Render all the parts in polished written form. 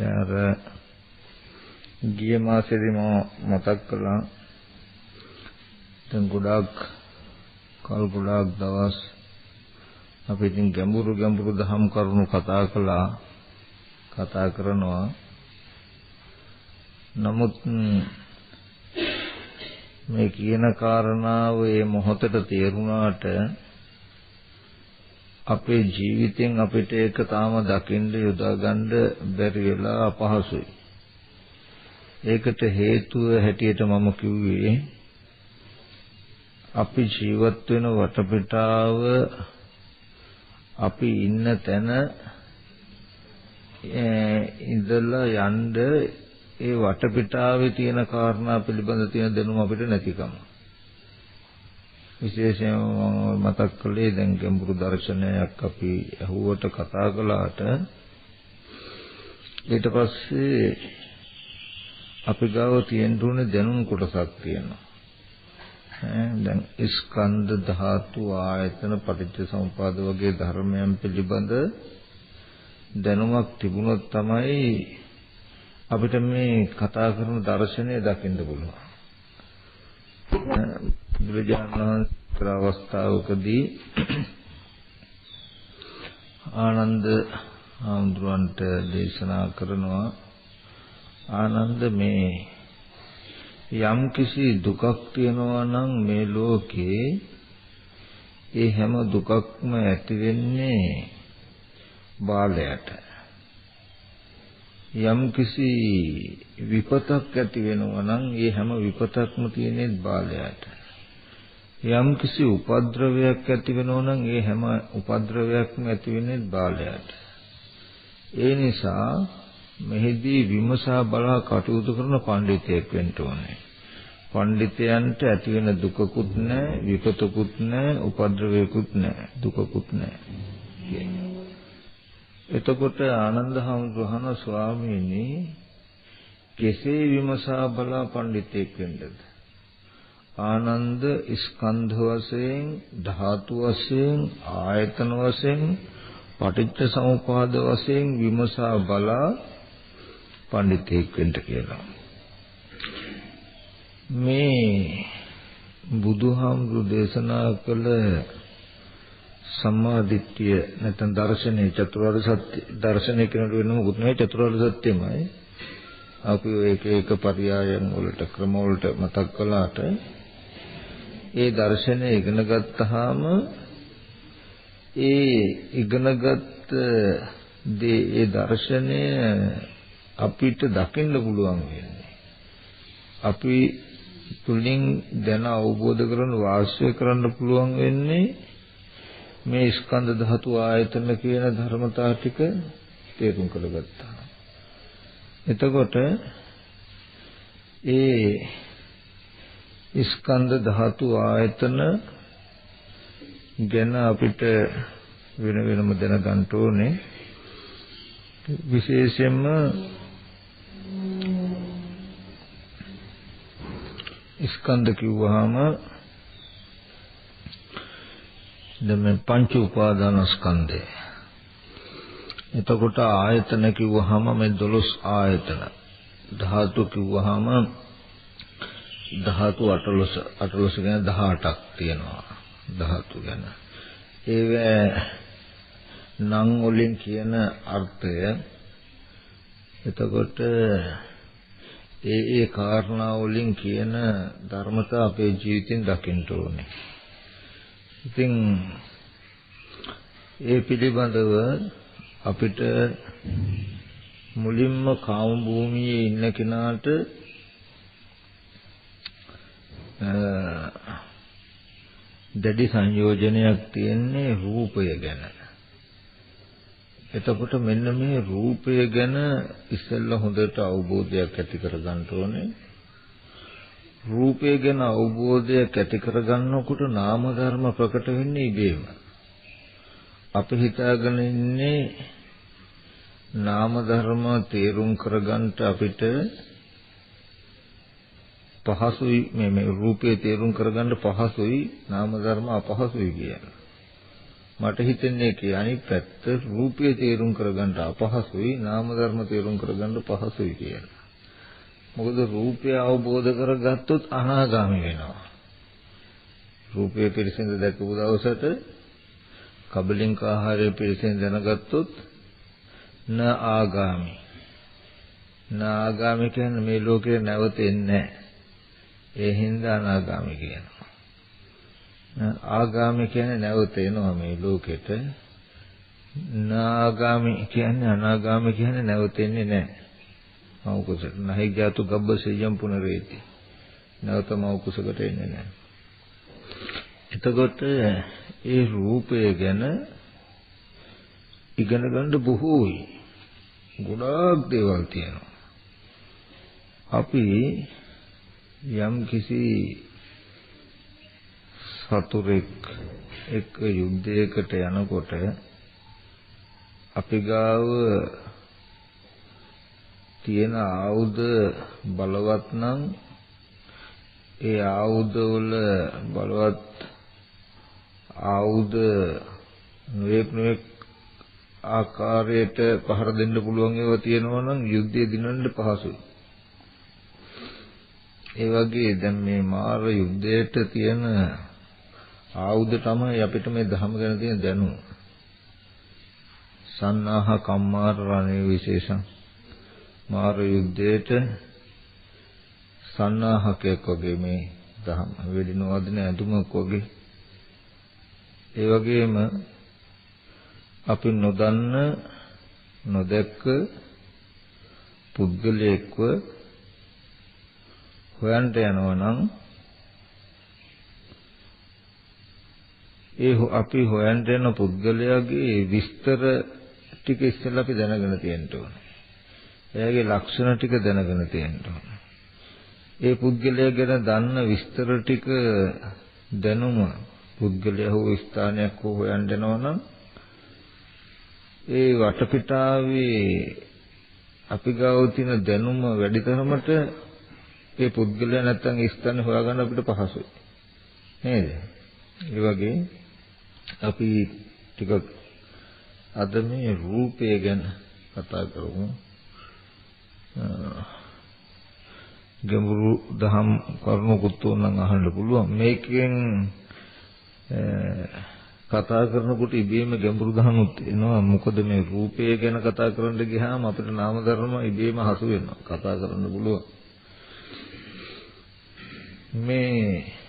දැන් ගිය මාසෙදී මම මතක් කළා දැන් ගොඩාක් දවස් අපි ඉතින් ගැඹුරු දහම් කරුණු කතා කරනවා. නමුත් මේ කියන කාරණාව මේ මොහොතට තේරුණාට අපේ ජීවිතෙන් අපිට ඒක තාම දකින්න යොදා ගන්න බැරි වෙලා අපහසුයි. ඒකට හේතුව හැටියට මම කිව්වේ අපි ජීවත් වෙන වටපිටාව අපි ඉන්න තැන ඉඳලා යන්න ඒ වටපිටාවේ තියෙන කාරණා පිළිබඳ තියෙන දැනුම අපිට නැතිකම. විශේෂයෙන්ම මතක් කළේ දැන් ගැඹුරු දර්ශනයක් අපි අහුවට කතා කළාට ඊට පස්සේ අපි ගාව තියෙන දැනුම් කොටසක් තියෙනවා. දැන් ස්කන්ධ ධාතු ආයතන පටිච්ච සමුප්පාද වගේ ධර්මයන් පිළිබඳ දැනුමක් තිබුණොත් තමයි අපිට මේ කතා කරන දර්ශනය දකින්න පුළුවන්. බුදුජානක අවස්ථාවකදී ආනන්ද හාමුදුරන්ට දේශනා කරනවා ආනන්ද මේ යම් කිසි දුකක් තියෙනවා නම් මේ ලෝකේ ඒ හැම දුකක්ම ඇති වෙන්නේ බාලයට. යම් කිසි විපතක් ඇති වෙනවා නම් ඒ හැම විපතක්ම තියෙන්නේ බාලයට. යම් කිසි උපද්‍රවයක් ඇති වෙනවා නම් ඒ හැම උපද්‍රවයක්ම ඇති වෙන්නේ බාලයට. ඒ නිසා මෙහිදී විමසා බලා කටයුතු කරන පඬිතෙක් වෙන්න ඕනේ. පඬිතයන්ට ඇති වෙන දුකකුත් නැහැ, විපතකුත් නැහැ, උපද්‍රවයකුත් නැහැ, දුකකුත් නැහැ. එතකොට ආනන්ද හාමුදුරුවෝ ස්වාමීනි කෙසේ විමසා බලා පඬිතෙක් වෙන්නද? ආනන්ද ස්කන්ධ වශයෙන්, ධාතු වශයෙන්, ආයතන වශයෙන්, පටිච්ච සමුප්පාද වශයෙන් විමසා බලා පඬිතෙක් වෙන්න කියලා. මේ බුදුහාමුදුරු දේශනා කළ සම්මාදිට්ඨිය නැත්නම් දර්ශනේ චතුරාර්ය සත්‍ය දර්ශනේ කියනකොට වෙන මොකුත් නැහැ චතුරාර්ය සත්‍යමයි. අපි එක පරයයන් වලට ක්‍රම වලට මතක් කළාට ඒ දර්ශනේ ඉගෙන ගත්තාම ඒ ඉගෙනගත් දේ ඒ දර්ශනය අපිට දකින්න පුළුවන් වෙන්නේ. අපි තුලින් දැන අවබෝධ කරන වාස්ය කරන්න පුළුවන් වෙන්නේ මේ ස්කන්ධ ධාතු ආයතන කියන ධර්මතා ටික තේරුම් කරගත්තා. එතකොට ඒ ස්කන්ධ ධාතු ආයතන ගැන අපිට වෙනම දැනගන්න ඕනේ. විශේෂයෙන්ම ස්කන්ධ කිව්වහම දැන් පංච උපාදානස්කන්ධය. එතකොට ආයතන කිව්වහම මේ 12 ආයතන. ධාතු කිව්වහම ධාතු 18 ගැන 18ක් තියෙනවා. ධාතු ගැන. ඒවැ නම් වලින් කියන අර්ථය. එතකොට ඒ කාරණා වලින් කියන ධර්මතා අපේ ජීවිතෙන් දකින්න ඕනේ. ඉතින් ඒ පිළිබඳව අපිට මුලින්ම කාම භූමියේ ඉන්න කෙනාට දැඩි සංයෝජනයක් තියෙන්නේ රූපය ගැන. එතකොට මෙන්න මේ රූපය ගැන ඉස්සෙල්ලා හොඳට අවබෝධයක් ඇති කරගන්න ඕනේ. රූපය ගැන අවබෝධයක් ඇති කරගන්නකොට නාම ධර්ම ප්‍රකට වෙන්නේ ඉබේම. අපි හිතාගෙන ඉන්නේ නාම ධර්ම තේරුම් කරගන්න අපිට පහසුයි මේ රූපේ තේරුම් කරගන්න පහසුයි නාම ධර්ම අපහසුයි කියලා. මට හිතෙන්නේ කී අනිත් පැත්ත රූපය තේරුම් කරගන්න අපහසුයි නාම ධර්ම තේරුම් කරගන්න පහසුයි කියලා. මොකද රූපය අවබෝධ කරගත්තොත් අනාගාමී වෙනවා. රූපය පිරිසිඳ දැකපු දවසට කබලින්ක ආහාරය පිරිසිඳ දැනගත්තොත් න ආගාමී. න ආගාමී කියන්නේ මේ ලෝකේ නැවතෙන්නේ නැහැ. ඒ හින්දා අනාගාමී කියනවා. ආගාමී කියන්නේ නැවත එනවා මේ ලෝකෙට. නාගාමී කියන්නේ අනාගාමී කියන්නේ නැවතෙන්නේ නැහැ. මෞකුසට නැහි ජාතු ගබ්බසෙයම් පුනරේති. නැවත මෞකුසකට එන්නේ නැහැ. එතකොට ඒ රූපය ගැන ඉගෙන ගන්න බොහෝයි. ගොඩාක් දේවල් තියෙනවා. අපි යම් කිසි සතුරෙක් එක්ක යුද්ධයකට යනකොට අපි ගාව තියෙන ආයුධ බලවත් නම් ඒ ආයුධ වල බලවත් ආයුධ නොයෙක් ආකාරයට පහර දෙන්න පුළුවන් ඒවා තියෙනවා නම් යුද්ධය දිනන්න පහසුයි. ඒ වගේ දැන් මේ මාර යුද්ධයට තියෙන ආයුධ තමයි අපිට මේ ධර්ම ගැන තියෙන දැනුම. සන්නාහ කම්මාර රණේ විශේෂං මාර යුද්ධයට සන්නාහකයක් වගේ මේ ධර්ම වෙඩිනවදින ඇඳුමක් වගේ. ඒ වගේම අපි නොදන්න නොදැක්ක පුද්ගලයෙක්ව හොයන්ට යනවා නම් ඒ අපි හොයන්ට යන පුද්ගලයාගේ විස්තර ටික ඉස්සෙල්ලා අපි දැනගෙන තියෙන්න ඕනේ. එයාගේ ලක්ෂණ ටික දැනගෙන තියෙන්න ඕනේ. ඒ පුද්ගලයා ගැන දන්න විස්තර ටික දැනුම පුද්ගලයා හෝ ස්ථානයක් හෝ හොයන්න යනවා නම් ඒ වටපිටාවේ අපි ගාව තියෙන දැනුම වැඩි තරමට ඒ පුද්ගලයා නැත්තම් ඒ ස්ථානේ හොයාගන්න අපිට පහසුයි. නේද? ඒ වගේ අපි ටිකක් අද මේ රූපය ගැන කතා කරමු. ගැඹුරු දහම් කරුණුකුත් උනන් අහන්න පුළුවන්. මේකෙන් කතා කරනකොට ඉබේම ගැඹුරු දහමුත් එනවා. මොකද මේ රූපය ගැන කතා කරන්න ගියාම අපිට නාම ධර්ම ඉබේම හසු වෙනවා. කතා කරන්න පුළුවන්. මේ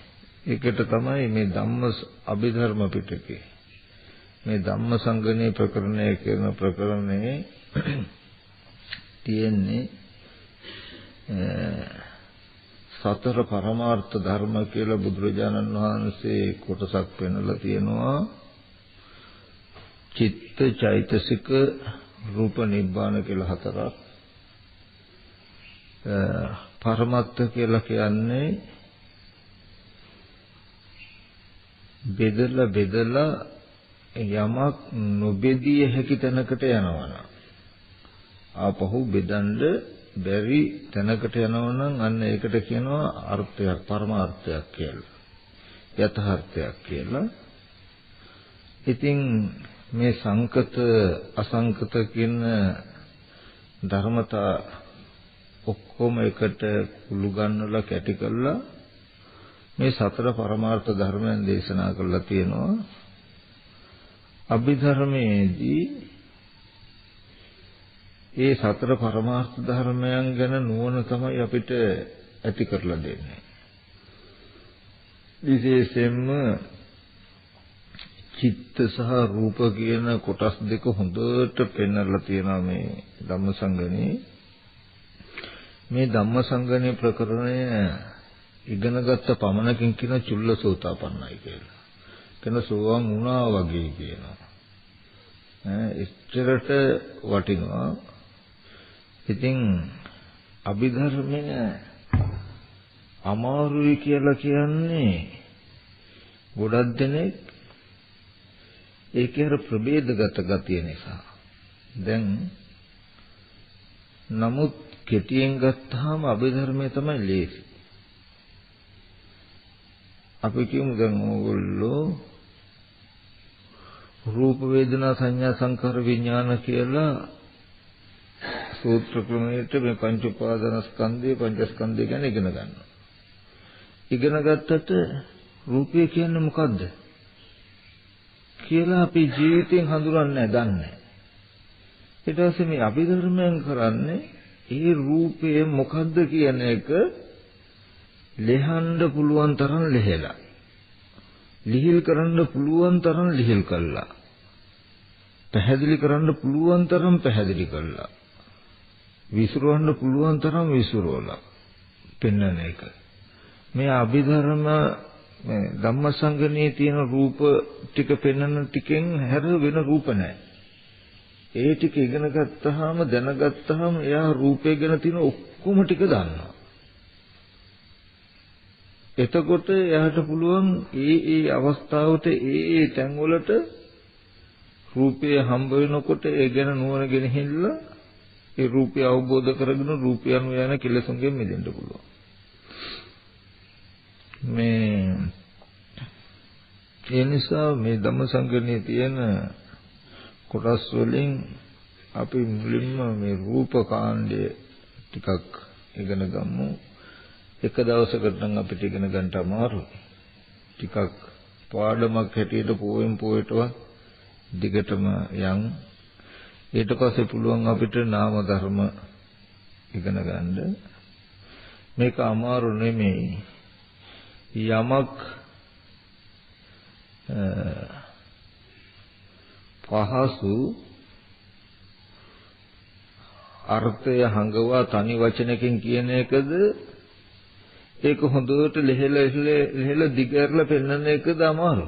එකට තමයි මේ ධම්ම අභිධර්ම පිටකේ මේ ධම්මසංගණේ ප්‍රකරණය කියන ප්‍රකරණේ තියෙන්නේ සතර පරමාර්ථ ධර්ම කියලා බුදුරජාණන් වහන්සේ කොටසක් පෙන්නලා තියෙනවා. චිත්ත චෛතසික රූප නිබ්බාන කියලා හතරක්. පරමත්ත කියලා කියන්නේ බෙදලා යමක් නොබෙදිය හැකි තැනකට යනවා. ආපහු බෙදන්න බැරි තැනකට යනවා අන්න ඒකට කියනවා අර්ථයක් පරමාර්ථයක් කියලා. යථාර්ථයක් කියලා. ඉතින් මේ සංකත අසංකත කියන ධර්මතා ඔක්කොම එකට කුළු ගන්නලා කැටි කරලා මේ සතර පරමාර්ථ ධර්මයන් දේශනා කරලා තියෙනවා. අභිධර්මයේදී ඒ සතර පරමාර්ථ ධර්මයන් ගැන නුවණ තමයි අපිට ඇති කරලා දෙන්නේ. විශේෂයෙන්ම චිත්ත සහ රූප කියන කොටස් දෙක හොඳට පෙන්වලා තියෙනවා මේ ධම්මසංගණේ. මේ ධම්මසංගණේ ප්‍රකරණය ඉගෙනගත්ත පමණකින් කියන චුල්ලසෝතාපන්නයි කියලා. කියන සෝවාන් වුණා වගේ කියනවා. එච්චරට වටිනවා. ඉතින් අභිධර්මය අමාරුයි කියලා කියන්නේ ගොඩක් දෙනෙක් ඒකේ අර ප්‍රභේදගත ගතිය නිසා. දැන් නමුත් කෙටියෙන් ගත්තාම අභිධර්මය තමයි ලේසි. අපි කියමු දැන් ඕගොල්ලෝ රූප වේදනා සංඥා සංකාර විඥාන කියලා සූත්‍ර ක්‍රමයට මේ පංච උපාදානස්කන්ධය පංචස්කන්ධය ගැන ඉගෙන ගන්නවා. ඉගෙන ගත්තට රූපය කියන්නේ මොකද්ද කියලා අපි ජීවිතෙන් හඳුනන්නේ දන්නේ. ඊට පස්සේ මේ අභිධර්මයෙන් කරන්නේ ඒ රූපය මොකද්ද කියන එක ලෙහන්න පුළුවන් තරම් ලෙහෙලා. ලිහිල් කරන්න පුළුවන් තරම් ලිහිල් කළා. පැහැදිලි කරන්න පුළුවන් තරම් පැහැදිලි කළා. විසිරවන්න පුළුවන් තරම් විසිරවලා පෙන්වන එක. මේ අභිධර්ම මේ ධම්මසංගණයේ තියෙන රූප ටික පෙන්වන ටිකෙන් හැර වෙන රූප නැහැ. ඒ ටික ඉගෙන ගත්තාම දැනගත්තාම එයා රූපය ගැන තියෙන ඔක්කොම ටික දන්නවා. එතකොට එයාට පුළුවන් ඒ අවස්ථාවට ඒ තැන්වලට රූපය හම්බ වෙනකොට ඒ ගැන නුවණ ගෙනහිල්ලා ඒ රූපය අවබෝධ කරගෙන රූපය අනුව යන කෙලෙසුන්ගෙන් මිදෙන්න පුළුවන්. ඒ නිසා මේ ධම්මසංගණයේ තියෙන කොටස් වලින් අපි මුලින්ම මේ රූප කාණ්ඩය ටිකක් ඉගෙන ගමු. එක දවසකට නම් අපිට ඉගෙන ගන්න අමාරුයි. ටිකක් පාඩමක් හැටියට පොයෙන් පොයටවත් දිගටම යන්. ඊට පස්සේ පුළුවන් අපිට නාම ධර්ම ඉගෙන ගන්න. මේක අමාරු නෙමෙයි. යමක් පහසු අර්ථය හංගවා තනි වචනකින් කියන එකද ඒක හොඳට ලෙහෙල දිගහැරලා පෙන්වන එකද අමාරු.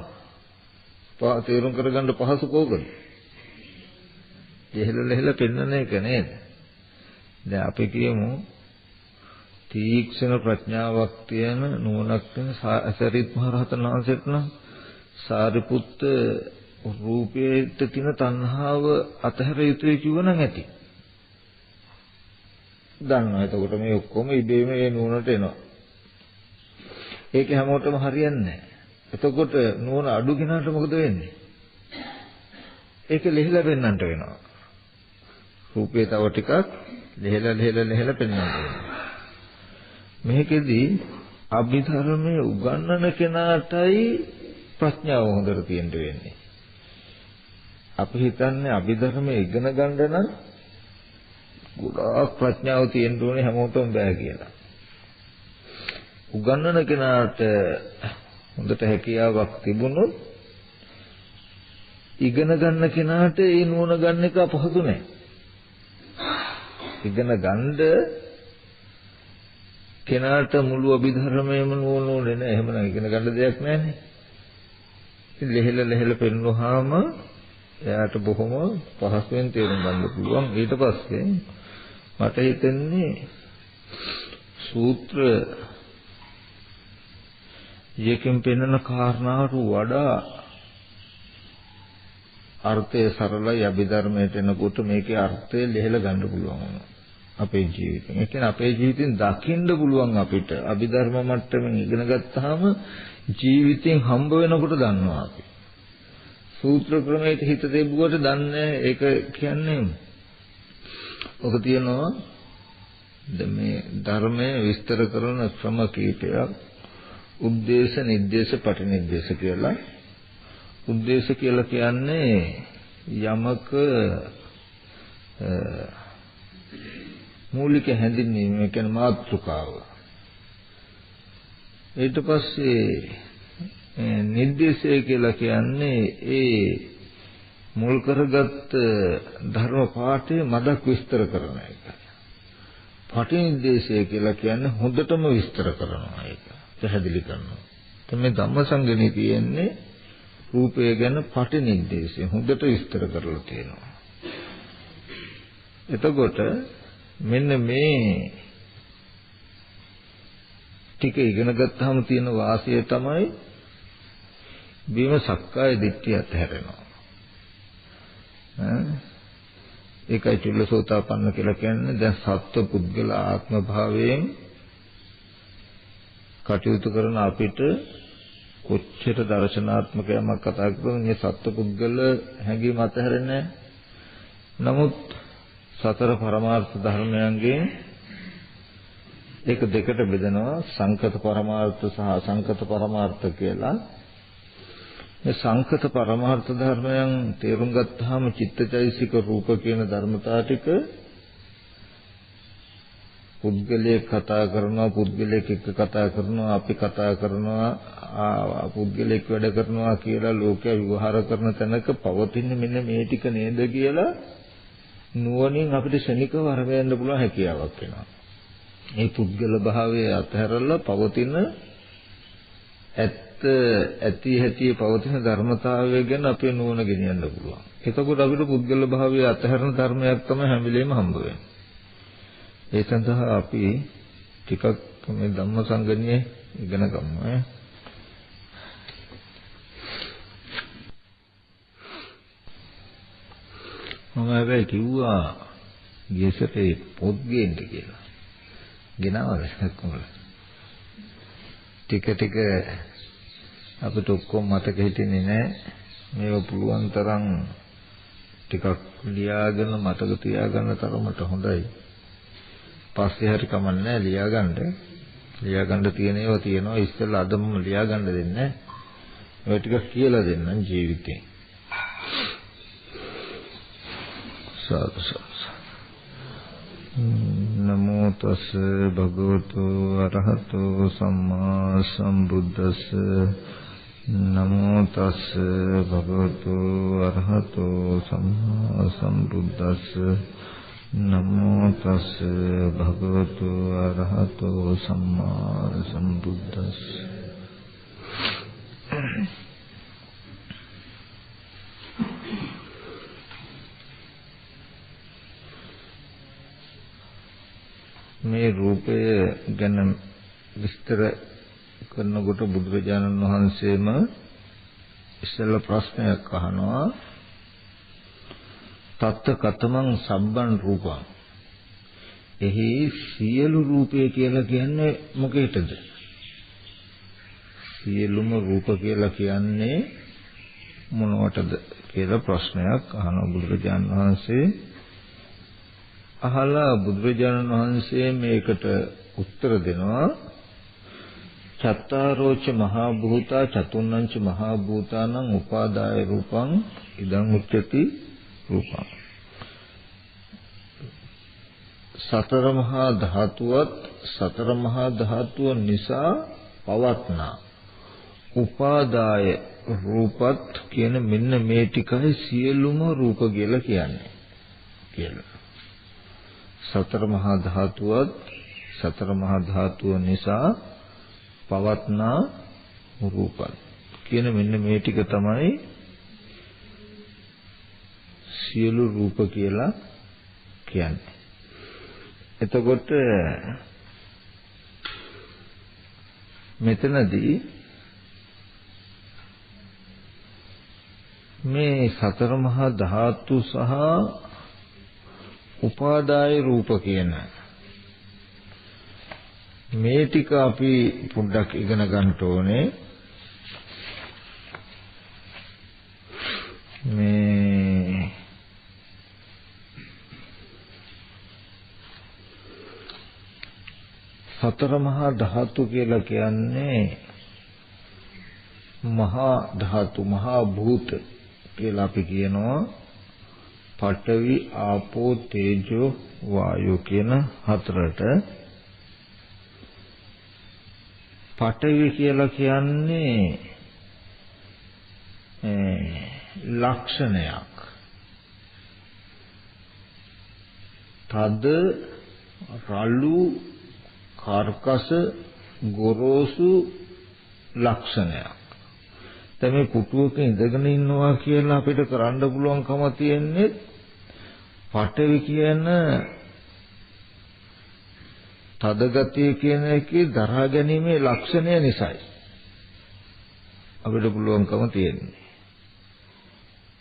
තේරුම් කරගන්න පහසු කෝකද? ලෙහෙල පෙන්වන එක නේද? දැන් අපි කියමු තීක්ෂණ ප්‍රඥාවක් තියෙන නුවණක් තියෙන සරිත් මහ රහතන් වහන්සේට නම් සාරිපුත්ත රූපයට තියෙන තණ්හාව අතහැර යුතුයි කිව්වනම් ඇති. දන්නවා. එතකොට මේ ඔක්කොම ඉබේම ඒ නුවණට එනවා. ඒක හැමෝටම හරියන්නේ නැහැ. එතකොට නුවණ අඩු කෙනාට මොකද වෙන්නේ? ඒක ලෙහෙලා පෙන්වන්නට වෙනවා. රූපේ තව ටිකක් ලෙහෙලා පෙන්වන්නට වෙනවා. මේකෙදි අභිධර්මයේ උගන්වන කෙනාටයි ප්‍රඥාව හොඳට තියෙන්න වෙන්නේ. අපි හිතන්නේ අභිධර්මයේ ඉගෙන ගන්න නම් ගොඩාක් ප්‍රඥාව තියෙන්න ඕනේ හැමෝටම බෑ කියලා. උගන්වන කෙනාට හොඳට හැකියාවක් තිබුණොත් ඉගෙන ගන්න කෙනාට ඒ නුවණ ගන්න එක අපහසු නෑ. ඉගෙන ගන්න කෙනාට මුළු අභිධර්මයේම නුවණ ඕනේ නෑ. එහෙමනම් ඉගෙන ගන්න දෙයක් නෑනේ. ඉතින් ලෙහෙල පෙන්වුවාම එයාට බොහොම පහසුවෙන් තේරුම් ගන්න පුළුවන්. ඊට පස්සේ මට හිතෙන්නේ සූත්‍ර යකින් පෙන්වන කාරණාවට වඩා අර්ථය සරලයි අභිධර්මයට එනකොට මේකේ අර්ථය ලෙහෙල ගන්න පුළුවන් වෙනවා අපේ ජීවිතෙන්. ඒ කියන්නේ අපේ ජීවිතෙන් දකින්න පුළුවන් අපිට අභිධර්ම මට්ටමින් ඉගෙන ගත්තාම ජීවිතෙන් හම්බ වෙනකොට දන්නවා අපි. සූත්‍ර ක්‍රමයට හිත දෙබුවට දන්නේ ඒක කියන්නේ ඔක තියනවා මේ ධර්මයේ විස්තර කරන ක්‍රම කීපයක් උද්දේශ නිर्देश පටිනිर्देश කියලා. උද්දේශ කියලා කියන්නේ යමක මූලික හැඳින්වීම, ඒ කියන්නේ මාතෘකාව. ඊට පස්සේ නිर्देशය කියලා කියන්නේ ඒ මුල් කරගත් ධර්ම පාඨයේ මදක් විස්තර කරන එක. පටිනිर्देशය කියලා කියන්නේ හොඳටම විස්තර කරනවා ඒක. පැහැදිලි කරනවා. දැන් මේ ධම්මසංගණේ තියෙන්නේ රූපය ගැන පටිනිर्देशය හොඳට විස්තර කරලා තියෙනවා. එතකොට මෙන්න මේ ටික ඉගෙන ගත්තාම තියෙන වාසිය තමයි බීම සක්කාය දිට්ඨිය අතහැරෙනවා. ඒකයි චුල්ලසෝතාපන්න කියලා කියන්නේ දැන් සත්ව පුද්ගල ආත්ම භාවයෙන් කටයුතු කරන අපිට කොච්චර දර්ශනාත්මක යමක් කතා කරනද මේ සත්පුද්ගල හැඟීම අතහැරෙන්නේ නමුත් සතර පරමාර්ථ ධර්මයන්ගේ ඒක දෙකට බෙදනවා සංකත පරමාර්ථ සහ අසංකත පරමාර්ථ කියලා. මේ සංකත පරමාර්ථ ධර්මයන් තේරුම් ගත්තාම චිත්තචෛසික රූප කියන ධර්මතා ටික පුද්ගලයෙක් කතා කරනවා, පුද්ගලයෙක් එක්ක කතා කරනවා, අපි කතා කරනවා, පුද්ගලයෙක් වැඩ කරනවා කියලා ලෝකයා විවහාර කරන තැනක පවතින මෙන්න මේ ටික නේද කියලා නුවණින් අපිට ශනිකව අරගෙන පුළුවන් හැකියාවක් වෙනවා. මේ පුද්ගල භාවයේ අතහැරලා පවතින ඇති හැටි පවතින ධර්මතාවය ගැන අපේ නුවණ ගෙනියන්න පුළුවන්. එතකොට අපිට පුද්ගල භාවයේ අතහැරන ධර්මයක් තමයි හැම වෙලේම හම්බ වෙන්නේ. ඒ සඳහා අපි ටිකක් මේ ධම්මසංගණියේ ඉගෙන ගමු. මම හැබැයි කිව්වා ගියසරේ පොත් ගේන්න කියලා. ගෙනාවද කොහොමද? ටික ටික අපිට ඔක්කොම මතක හිටින්නේ නැහැ. මේව පුළුවන් තරම් ටිකක් ලියාගෙන මතක තියාගන්න තරමට හොඳයි. පස්සේ හරි කමන්නේ ලියාගන්න තියෙන ඒවා තියෙනවා. ඉස්සෙල්ලා අදම ලියාගන්න දෙන්නේ. ඔය ටික කියලා දෙන්නම් ජීවිතේ. සාදු නමෝ තස් භගවතු අරහතෝ සම්මා සම්බුද්දස්ස නමෝ තස් භගවතු අරහතෝ සම්මා සම්බුද්දස්ස නමෝ තස් භගවතු අරහතෝ සම්මා සම්බුද්දස්ස මේ රූපය ගැන විස්තර කරනකොට බුදුරජාණන් වහන්සේම ඉස්සෙල්ලා ප්‍රශ්නයක් අහනවා තත්ත කතමං සම්බන් රූපං එහි සියලු රූපය කියලා කියන්නේ මොකේද? සියලුම රූප කියලා කියන්නේ මොනවටද කියලා ප්‍රශ්නයක් අහන බුදුරජාණන් වහන්සේ. අහලා බුදුරජාණන් වහන්සේ මේකට උත්තර දෙනවා චත්තාරෝච මහා භූතා චතුන්නංච මහා භූතානං උපාදාය රූපං ඉදං උච්චති රූපං. සතර මහා ධාතුව නිසා පවත්නා උපාදාය රූපත් කියන මෙන්න මේ ටිකයි සියලුම රූප කියලා කියන්නේ කියලා. සතර මහා ධාතුව නිසා පවත්නා රූපත් කියන මෙන්න මේ ටික තමයි සියලු රූප කියලා කියන්නේ. එතකොට මෙතනදී මේ සතර මහා ධාතු සහ උපාදාය රූප කියන මේ ටික අපි පොඩ්ඩක් ඉගෙන ගන්න ඕනේ. මේ සතර මහා ධාතු කියලා කියන්නේ මහා ධාතු මහා භූත කියලා අපි කියනවා. පඨවි ආපෝ තේජෝ වායෝ කියන හතරට. පඨවි කියලා කියන්නේ ලක්ෂණයක්. තද රළු කර්කස ගොරෝසු ලක්ෂණයක්. දැන් මේ පුටුවක ඉඳගෙන ඉන්නවා කියලා අපිට කරන්න පුළුවන්කම තියෙන්නේ පඨවි කියන තද ගතිය කියන එකේ දරා ගැනීමේ ලක්ෂණය නිසායි අපිට පුළුවන්කම තියෙන්නේ.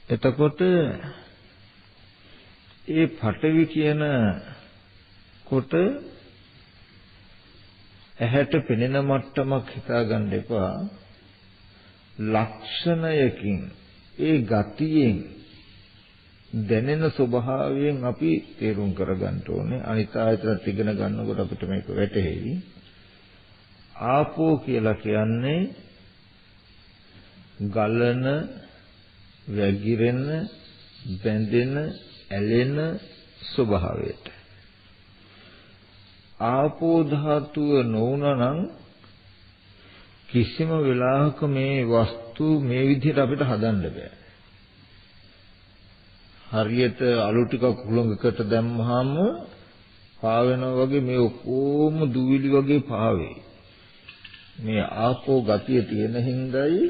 එතකොට ඒ පඨවි කියන කොට ඇහැට පෙනෙන මට්ටමක් හිතා ගන්න එපා. ලක්ෂණයකින් ඒ ගතියෙන් දැනෙන ස්වභාවයෙන් අපි තේරුම් කරගන්න ඕනේ. අනිත් ආයතනත් ඉගෙන ගන්නකොට අපිට මේක වැටහෙයි. ආපෝ කියලා කියන්නේ ගලන, වැగిරෙන, බැඳෙන, ඇලෙන ස්වභාවයට. ආපෝ ධාතුව නොවුනනම් කිසිම වෙලාවක මේ වස්තු මේ විදිහට අපිට හදන්න බෑ. හරියට අලු ටිකක් හුළඟකට දැම්මහම පාවෙනවා වගේ මේ ඔක්කොම දුවිලි වගේ පාවේ. මේ ආපෝ ගතිය තියෙන හින්දායි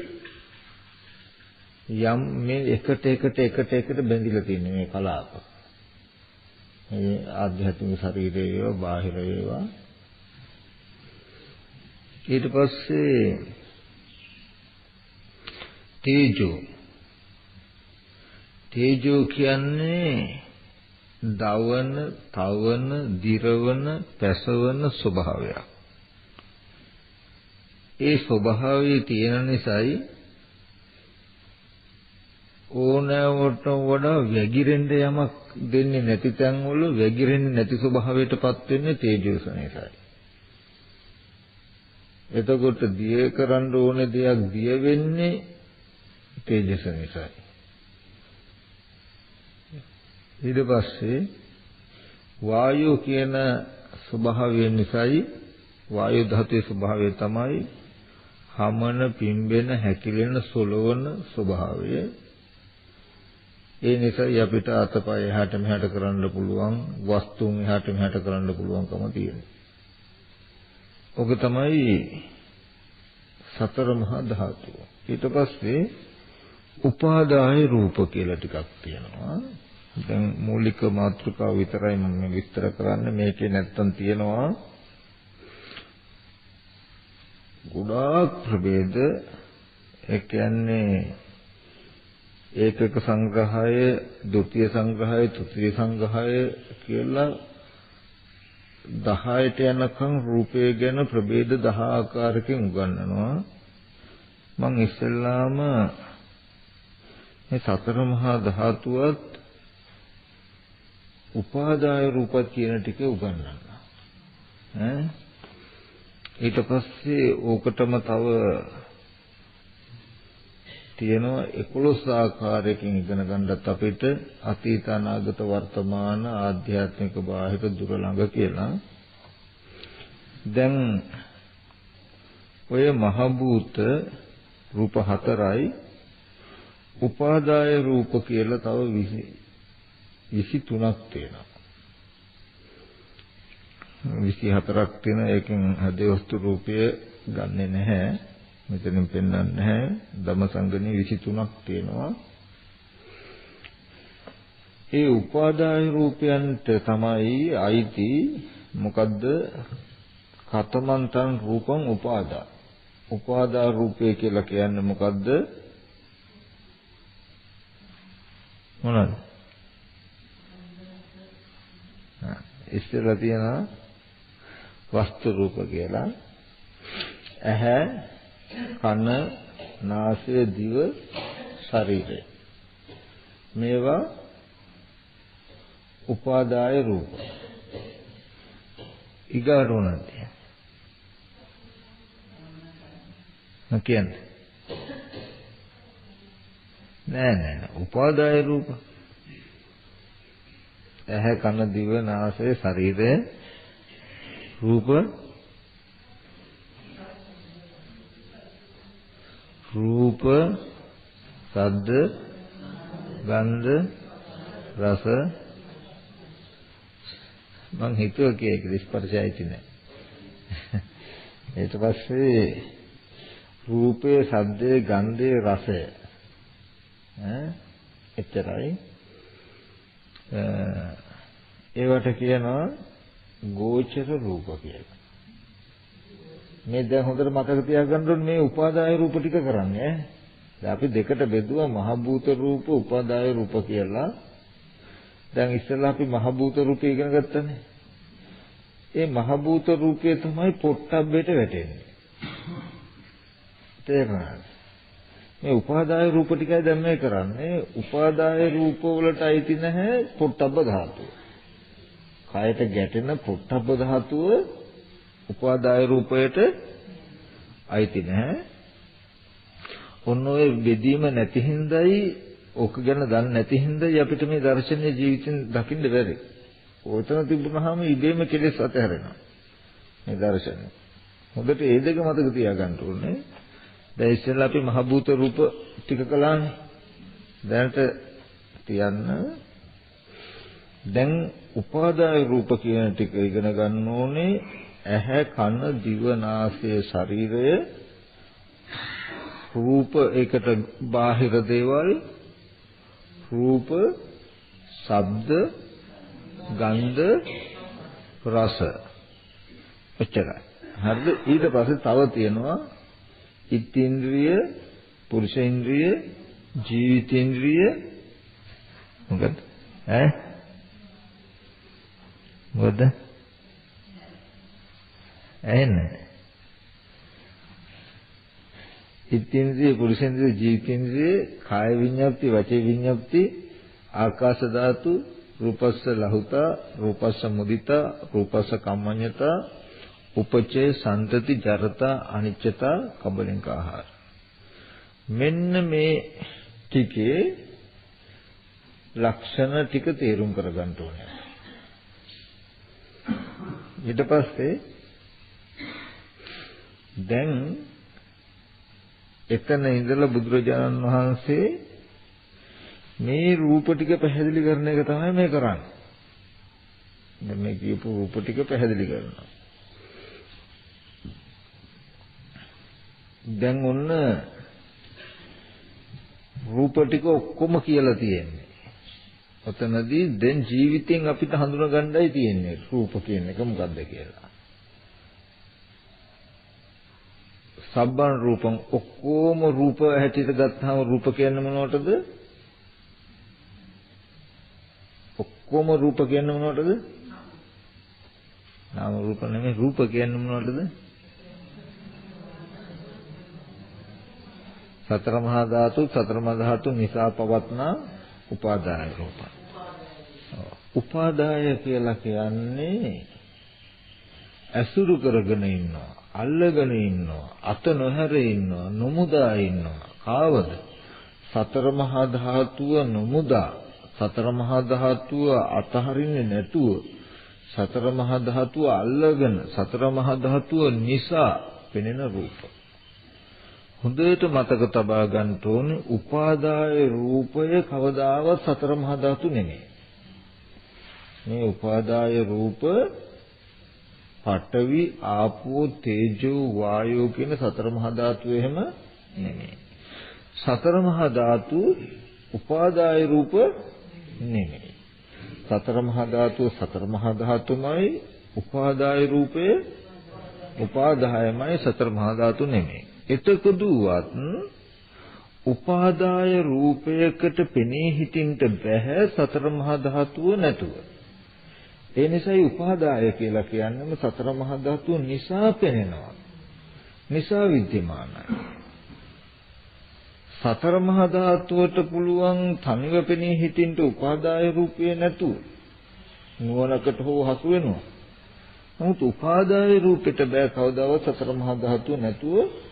යම් මේ එකට බැඳිලා තියෙන මේ කලාප. මේ ආධ්‍යාත්මික ශරීරය වේවා බාහිර වේවා. ඊට පස්සේ තේජෝ කියන්නේ දවන, තවන, දිරවන, පැසවන ස්වභාවයක්. ඒ ස්වභාවයේ තියෙන නිසායි ඕනෑවට වඩා වැగిරෙන්න යමක් දෙන්නේ නැති තැන්වල වැగిරෙන්නේ නැති ස්වභාවයටපත් වෙන්නේ තේජෝස නිසායි. එතකොට දිය කරන්න ඕනේ දෙයක් දිය වෙන්නේ තේජස නිසායි. ඊට පස්සේ වායෝ කියන ස්වභාවය නිසායි වායු ධාතුවේ ස්වභාවය තමයි හමන, පිම්බෙන, හැකිලෙන, සොලවන ස්වභාවය. ඒ නිසා අපිට අතපය එහාට මෙහාට කරන්න පුළුවන්, වස්තුන් එහාට මෙහාට කරන්න පුළුවන්කම තියෙනවා. ඔක තමයි සතර මහා ධාතුව. ඊට පස්සේ උපාදාය රූප කියලා ටිකක් තියෙනවා. දැන් මූලික මාතෘකාව විතරයි මම විස්තර කරන්නේ. මේකේ නැත්තම් තියෙනවා ගොඩාක් ප්‍රභේද. ඒ කියන්නේ ඒකක සංග්‍රහය, ဒုတိ ය සංග්‍රහය, තෘතිය සංග්‍රහය කියලා 10ට යනකම් රූපය ගැන ප්‍රභේද 10 ආකාරකින් උගන්වනවා. මම ඉස්සෙල්ලාම මේ සතර මහා ධාතුවත් උපාදාය රූපත් කියන ටික උගන්වනවා. ඊට පස්සේ ඕකටම තව තියෙනවා 11 ආකාරයකින් ඉගෙන ගන්නත් අපිට අතීත අනාගත වර්තමාන ආධ්‍යාත්මික බාහිර දුර ළඟ කියලා. දැන් ඔය මහ භූත රූප 4යි උපාදාය රූප කියලා තව 23ක් තියෙනවා. 24ක් තියෙන එකෙන් හදවස්තු රූපය ගන්නෙ නැහැ. මෙතනින් පෙන්වන්නේ නැහැ. ධම්මසංගණී 23ක් තියෙනවා. ඒ උපාදාය රූපයන්ට තමයි අයිති මොකද්ද? කතමන්තං රූපං උපාදා. උපාදා රූපය කියලා කියන්නේ මොකද්ද? මොනවාද? ඉස්සෙල්ලා තියෙනවා වස්තු රූප කියලා. ඇහැ, කන, නාසය, දිව, ශරීරය. මේවා උපාදාය රූප. ඊගාට උනන්ද? කියන්නේ නෑ උපාදාය රූප. ඇහැ, කන, දිව, නාසය, ශරීරය රූප ශබ්ද, ගන්ධ, රස මං හිතුවා කීයක ස්පර්ශයයි තියෙන්නේ. ඊට පස්සේ රූපේ, ශබ්දේ, ගන්ධේ, රසය එච්චරයි. ඒවට කියනවා ගෝචර රූප කියලා. මේ දැන් හොඳට මතක තියාගන්න ඕනේ මේ උපාදාය රූප ටික කරන්නේ. දැන් අපි දෙකට බෙදුවා මහ භූත රූප, උපාදාය රූප කියලා. දැන් ඉස්සෙල්ලා අපි මහ භූත රූපය ඉගෙන ගත්තනේ. ඒ මහ භූත රූපය තමයි පොට්ටබ්බේට වැටෙන්නේ. තේරුණාද? මේ උපාදාය රූප ටිකයි දැන් මේ කරන්නේ. උපාදාය රූප වලට අයිති නැහැ පොට්ටබ්බ ධාතුව. කායට ගැටෙන පොට්ටබ්බ ධාතුව උපාදාය රූපයට අයිති නැහැ. ඔන්න ඔය බෙදීම නැති හින්දායි ඕක ගැන දන්නේ නැති හින්දායි අපිට මේ දර්ශනීය ජීවිතෙන් දකින්න බැරි. ඕතන තිබුණාම ඉබේම කෙලෙස් අතහැරෙනවා. මේ දර්ශනය. හොඳට ඒ දෙක මතක තියාගන්න ඕනේ. දැන් ඉස්සෙල්ලා අපි මහ භූත රූප ටික කළානේ. දැනට තියන්න දැන් උපාදාය රූප කියන ටික ඉගෙන ගන්න ඕනේ. ඇහැ කන දිව නාසය ශරීරය රූප ඒකට බාහිර දේවල් රූප ශබ්ද ගන්ධ රස එච්චරයි. හරිද? ඊට පස්සේ තව තියෙනවා ඉත්ත්‍ේන්ද්‍රිය පුරුෂේන්ද්‍රිය ජීවිතේන්ද්‍රිය මොකද? මොකද? එන්නේ ඉත්ත්‍ේන්ද්‍රිය පුරුෂේන්ද්‍රිය ජීවිතේන්ද්‍රිය කාය විඤ්ඤාප්ති වචේ විඤ්ඤාප්ති ආකාශ ධාතු රූපස්ස ලහුතා රූපස්ස මුදිතා රූපස්ස කම්මඤ්ඤතා උපචේ සන්තති ජරතා අනිච්චතා කබලින්ක ආහාර. මෙන්න මේ ටිකේ ලක්ෂණ ටික තේරුම් කරගන්න ඕනේ. ඊට පස්සේ දැන් එතන ඉඳලා බුදුරජාණන් වහන්සේ මේ රූප ටික පැහැදිලි කරන එක තමයි මේ කරන්නේ. දැන් මේ කියපු රූප ටික පැහැදිලි කරනවා. දැන් ඔන්න රූප ටික ඔක්කොම කියලා තියෙන්නේ. ඔතනදී දැන් ජීවිතෙන් අපිට හඳුනා ගන්නයි තියෙන්නේ රූප කියන එක මොකද්ද කියලා. සබ්බන් රූපං ඔක්කොම රූප හැටියට ගත්තාම රූප කියන්නේ මොනවටද? ඔක්කොම රූප කියන්නේ මොනවටද? නාම රූප නෙමෙයි රූප කියන්නේ මොනවටද? සතර මහා ධාතු සතර මහා ධාතු නිසා පවත්නා උපාදාය රූප. උපාදාය කියලා කියන්නේ අසුරු කරගෙන ඉන්නවා, අල්ලගෙන ඉන්නවා, අත නොහැර ඉන්නවා, නොමුදා ඉන්නවා. කාවද? සතර මහා ධාතුව නොමුදා, සතර මහා ධාතුව අතහරින්නේ නැතුව, සතර මහා ධාතුව අල්ලගෙන, සතර මහා ධාතුව නිසා පෙනෙන රූප. හොඳට මතක තබා ගන්න ඕනේ උපාදාය රූපය කවදාවත් සතර මහා ධාතු නෙමෙයි. මේ උපාදාය රූප පඨවි ආපෝ තේජෝ වායෝ කියන සතර මහා ධාතු එහෙම නෙමෙයි. සතර මහා ධාතු උපාදාය රූප නෙමෙයි. සතර මහා ධාතු සතර මහා ධාතුමයි උපාදාය රූපය උපාදායමයි සතර මහා ධාතු නෙමෙයි. එතකොදුවත් උපාදාය රූපයකට පෙනී හිටින්න බෑ සතර මහා ධාතුව නැතුව. ඒ නිසායි උපාදාය කියලා කියන්නේම සතර මහා ධාතුව නිසා පෙනෙනවා. නිසා විද්‍යමානයි. සතර මහා ධාතුවට පුළුවන් තනිව පෙනී හිටින්න උපාදාය රූපය නැතුව නුවණකට හෝ හසු වෙනවා. නමුත් උපාදාය රූපෙට බෑ කවදාවත් සතර මහා ධාතුව නැතුව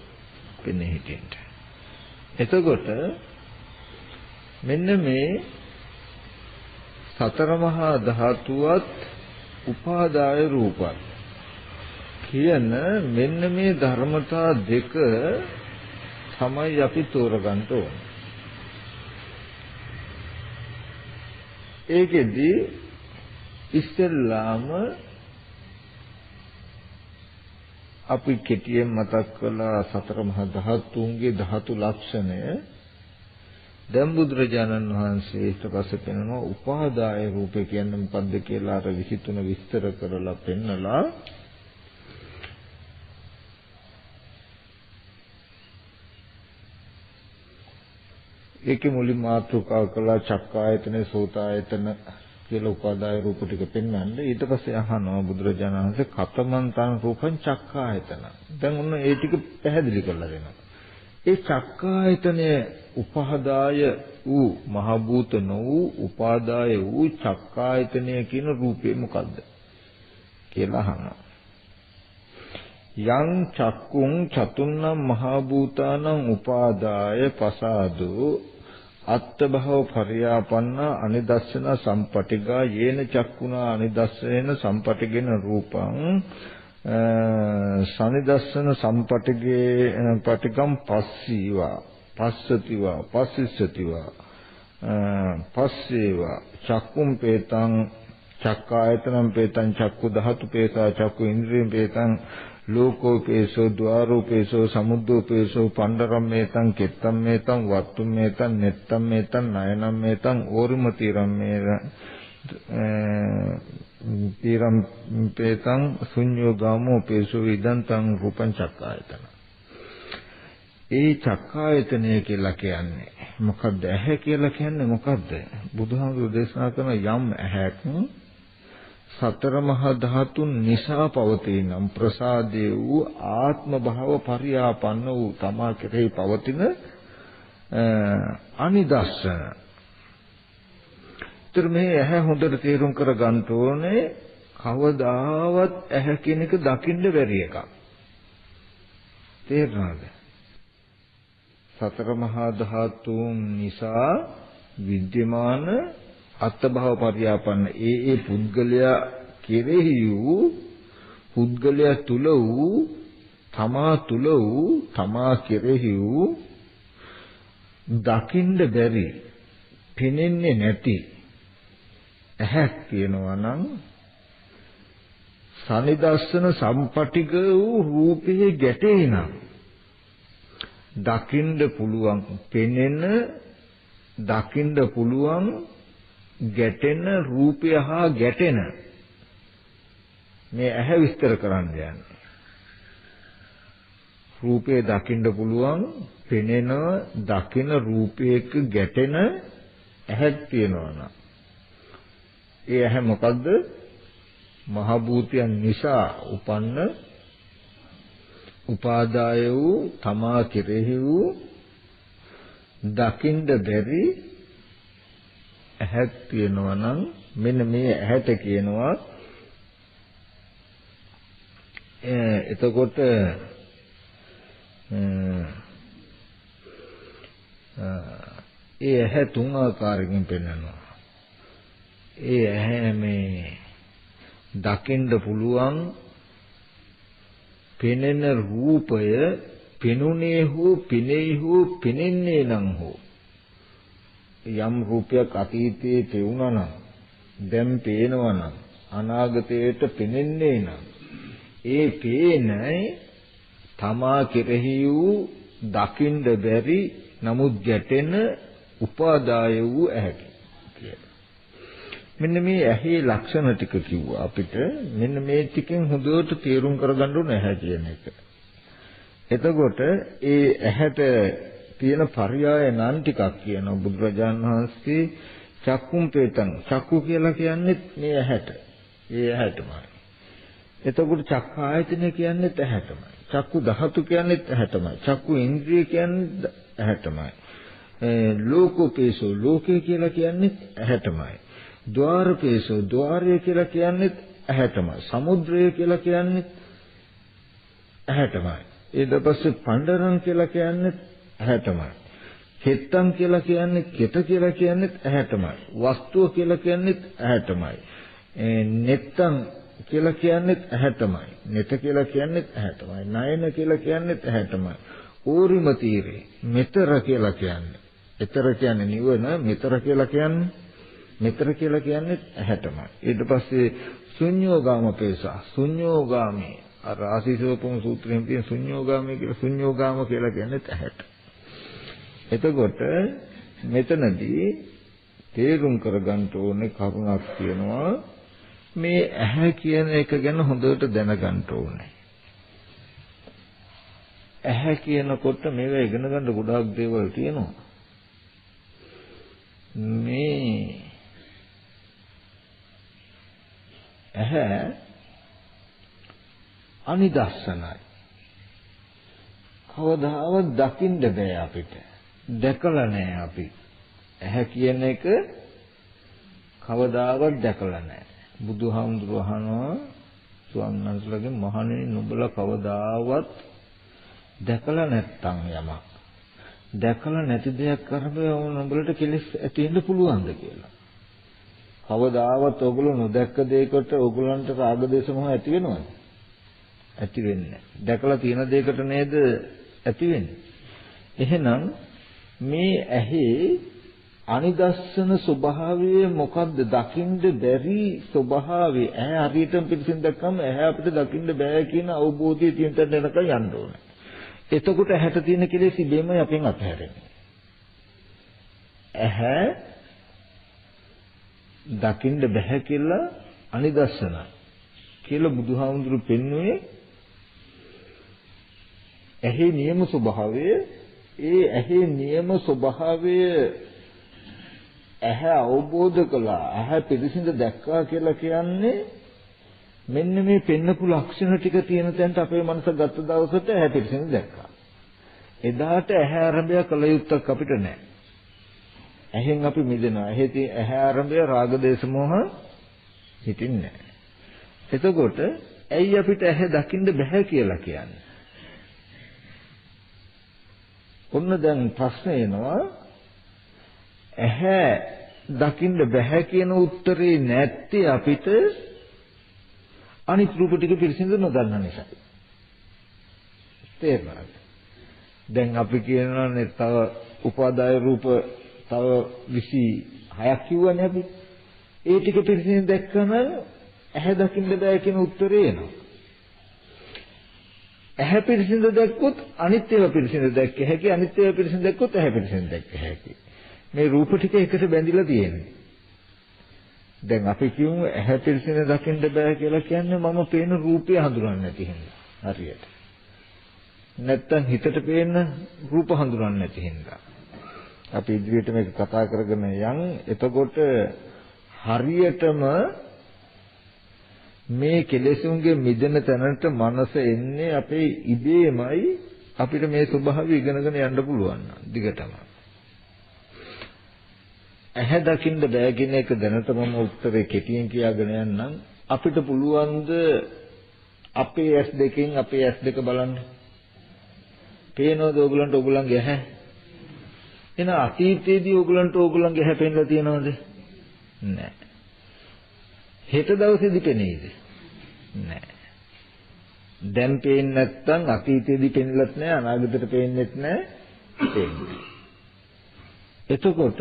පෙනී හිටින්න. එතකොට මෙන්න මේ සතර මහා ධාතුවත් උපාදාය රූපත් කියන මෙන්න මේ ධර්මතා දෙක තමයි අපි තෝරගන්න ඕනේ. ඒකෙදි ඉස්සෙල්ලාම අපි කෙටියෙන් මතක් කළා සතර මහා ධාතුන්ගේ ධාතු ලක්ෂණය. දැන් බුදුරජාණන් වහන්සේ ඊට පස්සේ පෙන්වනවා උපාදාය රූපය කියන්නේ මොකද්ද කියලා අර 23 විස්තර කරලා පෙන්නලා ඒකේ මුලින් මාතෘකාව කළා චක්කායතන සෝතායතන කියලා උපාදාය රූප ටික පෙන්වන්නේ. ඊට පස්සේ අහනවා බුදුරජාණන් වහන්සේ කතමන්තං රූපං චක්කායතන. දැන් ඔන්න ඒ ටික පැහැදිලි කරලා දෙනවා. ඒ චක්කායතනය උපාදාය වූ මහ භූත නො වූ උපාදාය වූ චක්කායතනය කියන රූපේ මොකද්ද කියලා අහනවා. යං චක්කුං චතුන්නම් මහ භූතානං උපාදාය පසාදෝ අත්ත භව පරියාපන්න අනිදස්සන සම්පටිගා යේන චක්කුණා අනිදස්සන සම්පටිගෙන රූපං සනිදස්සන සම්පටිගේ පටිගම් පස්සීවා පස්සතිවා පස්සිස්සතිවා පස්සේවා චක්කුම් පේතං චක්කායතනම් පේතං චක්කු ධාතු පේතා චක්කු ඉන්ද්‍රියම් පේතං ලෝකෝපේසෝ ద్వාරෝපේසෝ සමුද්දෝපේසෝ පණ්ඩරම් මේතං කෙත්තම් මේතං වත්තුම් මේතං නෙත්තම් මේතං නයනම් මේතං ඕරිමතිරම් මේර තීරම් පේතං ශුඤ්ඤෝගාමෝ පේසෝ ඉදන්තං රූපං චක්කායතන. ඒ චක්කායතනය කියලා කියන්නේ මොකද්ද? ඇහැ කියලා කියන්නේ මොකද්ද? බුදුහාමුදුරේ දේශනා කරන යම් ඇහැක් සතර මහා ධාතුන් නිසා පවතිනම් ප්‍රසාදේ වූ ආත්ම භාව පරියාපන්න වූ තමා කෙරෙහි පවතින අනිදස්සන. ඊතර මේ ඇහැ හොඳට තේරුම් කර ගන්න ඕනේ. කවදාවත් ඇහැ කියන එක දකින්න බැරි එකක්. තේරුණාද? සතර මහා ධාතුන් නිසා විද්‍යමාන අත්භව පරියාපන්න ඒ පුද්ගලයා කෙරෙහි වූ පුද්ගලයා තුල වූ තමා කෙරෙහි වූ දකින්න බැරි පෙනෙන්නේ නැති ඇහක් තියෙනවා නම් සනිදස්සන සම්පටිග වූ රූපේ ගැටේ නම් දකින්න පුළුවන් පෙනෙන දකින්න පුළුවන් ගැටෙන රූපය හා ගැටෙන මේ ඇහැ විස්තර කරන්න යන්නේ. රූපේ දකින්න පුළුවන් පෙනෙන දකින රූපයක ගැටෙන ඇහක් තියෙනවා නම් ඒ ඇහැ මොකද්ද? මහ භූතයන් නිසා උපන්න උපාදාය වූ තමා කෙරෙහි වූ දකින්න බැරි ඇහක් තියෙනවා නම් මෙන්න මේ ඇහැට කියනවා එතකොට ඒ ඇහැ තුන් ආකාරයකින් පෙන්වනවා. ඒ ඇහැ මේ දකින්න පුළුවන් පෙනෙන රූපය පෙනුනේ හෝ පිනෙයි හෝ පෙනෙන්නේ නම් හෝ යම් රූපයක් අතීතයේ පෙවුණා නම් දැන් පේනවා නම් අනාගතයට පෙනෙන්නේ නම් ඒ පේනයි තමා කෙරෙහි වූ දකින්න බැරි නමුත් ගැටෙන උපාදාය වූ ඇහැකි කියලා. මෙන්න මේ ඇහි ලක්ෂණ ටික කිව්වා අපිට. මෙන්න මේ ටිකෙන් හොඳට තේරුම් කරගන්න ඕනේ ඇහැ කියන එක. එතකොට ඒ ඇහැට තියෙන පర్యాయ නම් ටිකක් කියනවා බුදුරජාණන් වහන්සේ. චක්කුම් පේතං චක්කු කියලා කියන්නේ මේ ඇහැට. ඒ ඇහැටමයි. එතකොට චක්කායතන කියන්නේ ඇහැටමයි. චක්කු ධාතු කියන්නේ ඇහැටමයි. චක්කු ඉන්ද්‍රිය කියන්නේ ඇහැටමයි. ලෝකෝපේසෝ ලෝකේ කියලා කියන්නේ ඇහැටමයි. ద్వාරපේසෝ ద్వාරය කියලා කියන්නේ ඇහැටමයි. සමුද්‍රය කියලා කියන්නේ ඇහැටමයි. ඊට පස්සේ පණ්ඩරම් කියලා කියන්නේ ඇහැටමයි. කෙත්තම් කියලා කියන්නේ කෙත කියලා කියන්නේ ඇහැටමයි. වස්තුව කියලා කියන්නේ ඇහැටමයි. නෙත්තම් කියලා කියන්නේ ඇහැටමයි. නෙත කියලා කියන්නේ ඇහැටමයි. නයන කියලා කියන්නේ ඇහැටමයි. ඕරිම තීරේ මෙතර කියලා කියන්නේ. ඊතර කියන්නේ නිවන, මෙතර කියලා කියන්නේ මෙතර කියලා කියන්නේ ඇහැටමයි. ඊට පස්සේ ශුඤ්ඤෝගාම පේසා. ශුඤ්ඤෝගාමී අර ආසීසෝපම සූත්‍රයෙන් තියෙන ශුඤ්ඤෝගාමී කියලා ශුඤ්ඤෝගාම කියලා කියන්නේ ඇහැට. එතකොට මෙතනදී තේරුම් කරගන්න ඕනේ කරුණක් තියෙනවා. මේ ඇහැ කියන එක ගැන හොඳට දැනගන්න ඕනේ. ඇහැ කියනකොට මේවා ඉගෙන ගන්න ගොඩාක් දේවල් තියෙනවා. මේ ඇහැ අනිදස්සනයි. කවදාවත් දකින්න බෑ අපිට. දැකලා නැහැ අපි. ඇහැ කියන එක කවදාවත් දැකලා නැහැ. බුදුහාමුදුරුවෝ අහනවා ස්වාමීන් වහන්සේලාගෙන් මහණෙනි නුඹලා කවදාවත් දැකලා නැත්තම් යමක්. දැකලා නැති දෙයක් කරබේ නුඹලට කෙලෙස් ඇති වෙන්න පුළුවන්ද කියලා. කවදාවත් ඔයගොල්ලෝ නොදැක්ක දෙයකට ඔයගොල්ලන්ට රාග දේශ මොහ ඇති වෙනවද? ඇති වෙන්නේ නැහැ. දැකලා තියෙන දෙයකට නේද ඇති වෙන්නේ. එහෙනම් මේ ඇහි අනිදස්සන ස්වභාවය මොකද්ද? දකින්න බැරි ස්වභාවය. ඇහැ හරියටම පිටින් දැක්කම ඇහැ අපිට දකින්න බෑ කියන අවබෝධය තියෙන තැනට යන්න ඕනේ. එතකොට ඇහැට තියෙන කෙලෙස් ඉබේම අපෙන් අතහැරෙනවා. ඇහැ දකින්න බෑ කියලා අනිදස්සන කියලා බුදුහාමුදුරු පෙන්වුවේ ඇහි නියම ස්වභාවය. ඒ ඇහි නියම ස්වභාවය ඇහැ අවබෝධ කළා, ඇහැ පිළිසිඳ දැක්කා කියලා කියන්නේ මෙන්න මේ පෙන්නපු ලක්ෂණ ටික තියෙන තැනට අපේ මනස ගත්ත දවසට ඇහැ පිළිසිඳ දැක්කා. එදාට ඇහැ ආරම්භය කළ යුත්තක් අපිට නැහැ. ඇහෙන් අපි මිදෙනවා. ඇහැ ආරම්භය රාග දේශ මොහ හිතින්නේ නැහැ. එතකොට ඇයි අපිට ඇහැ දකින්න බෑ කියලා කියන්නේ? ඔන්න දැන් ප්‍රශ්න එනවා. ඇහැ දකින්න බෑ කියන උත්තරේ නැත්තේ අපිට අනිත් රූප ටික පිළිසිඳ නොදන්න නිසා. තේරුණාද? දැන් අපි කියනවානේ තව උපාදාය රූප තව 26ක් කිව්වනේ අපි. ඒ ටික පිළිසිඳ දැක්කම ඇහැ දකින්න බෑ කියන උත්තරේ එනවා. ඇහැ පිළිසිඳ දැක්කොත් අනිත් ඒවා පිළිසිඳ දැක්ක හැකි, අනිත් ඒවා පිළිසිඳ දැක්කොත් ඇහැ පිළිසිඳ දැක්ක හැකි. මේ රූප ටික එකට බැඳිලා තියෙනවා. දැන් අපි කියමු ඇහැ පිළිසිඳ දකින්න බෑ කියලා කියන්නේ මම පේන රූපය හඳුනන්නේ නැති හින්දා. හරියට. නැත්තම් හිතට පේන රූප හඳුනන්නේ නැති හින්දා. අපි ඉදිරියට මේක කතා කරගෙන යන්. එතකොට හරියටම මේ කෙලෙසුන්ගේ මිදෙන තැනට මනස එන්නේ අපේ ඉබේමයි. අපිට මේ ස්වභාවය ඉගෙනගෙන යන්න පුළුවන් දිගටම. ඇහැ දකින්න බෑ කියන එක දැනටම උත්තරේ කෙටියෙන් කියාගෙන යන්නම්. අපිට පුළුවන් ද අපේ ඇස් දෙකෙන් අපේ ඇස් දෙක බලන්න? පේනවද ඕගලන්ට ඕගලන්ගේ ඇහැ? එන අතීතයේදී ඕගලන්ට ඕගලන්ගේ ඇහැ පෙන්ලා තියෙනවද? නැහැ. හෙට දවසේදී පෙනේද? නැහැ. දැන් පේන්නේ නැත්නම් අතීතයේදී පෙන්නලත් නැහැ, අනාගතයට පේන්නෙත් නැහැ. එතකොට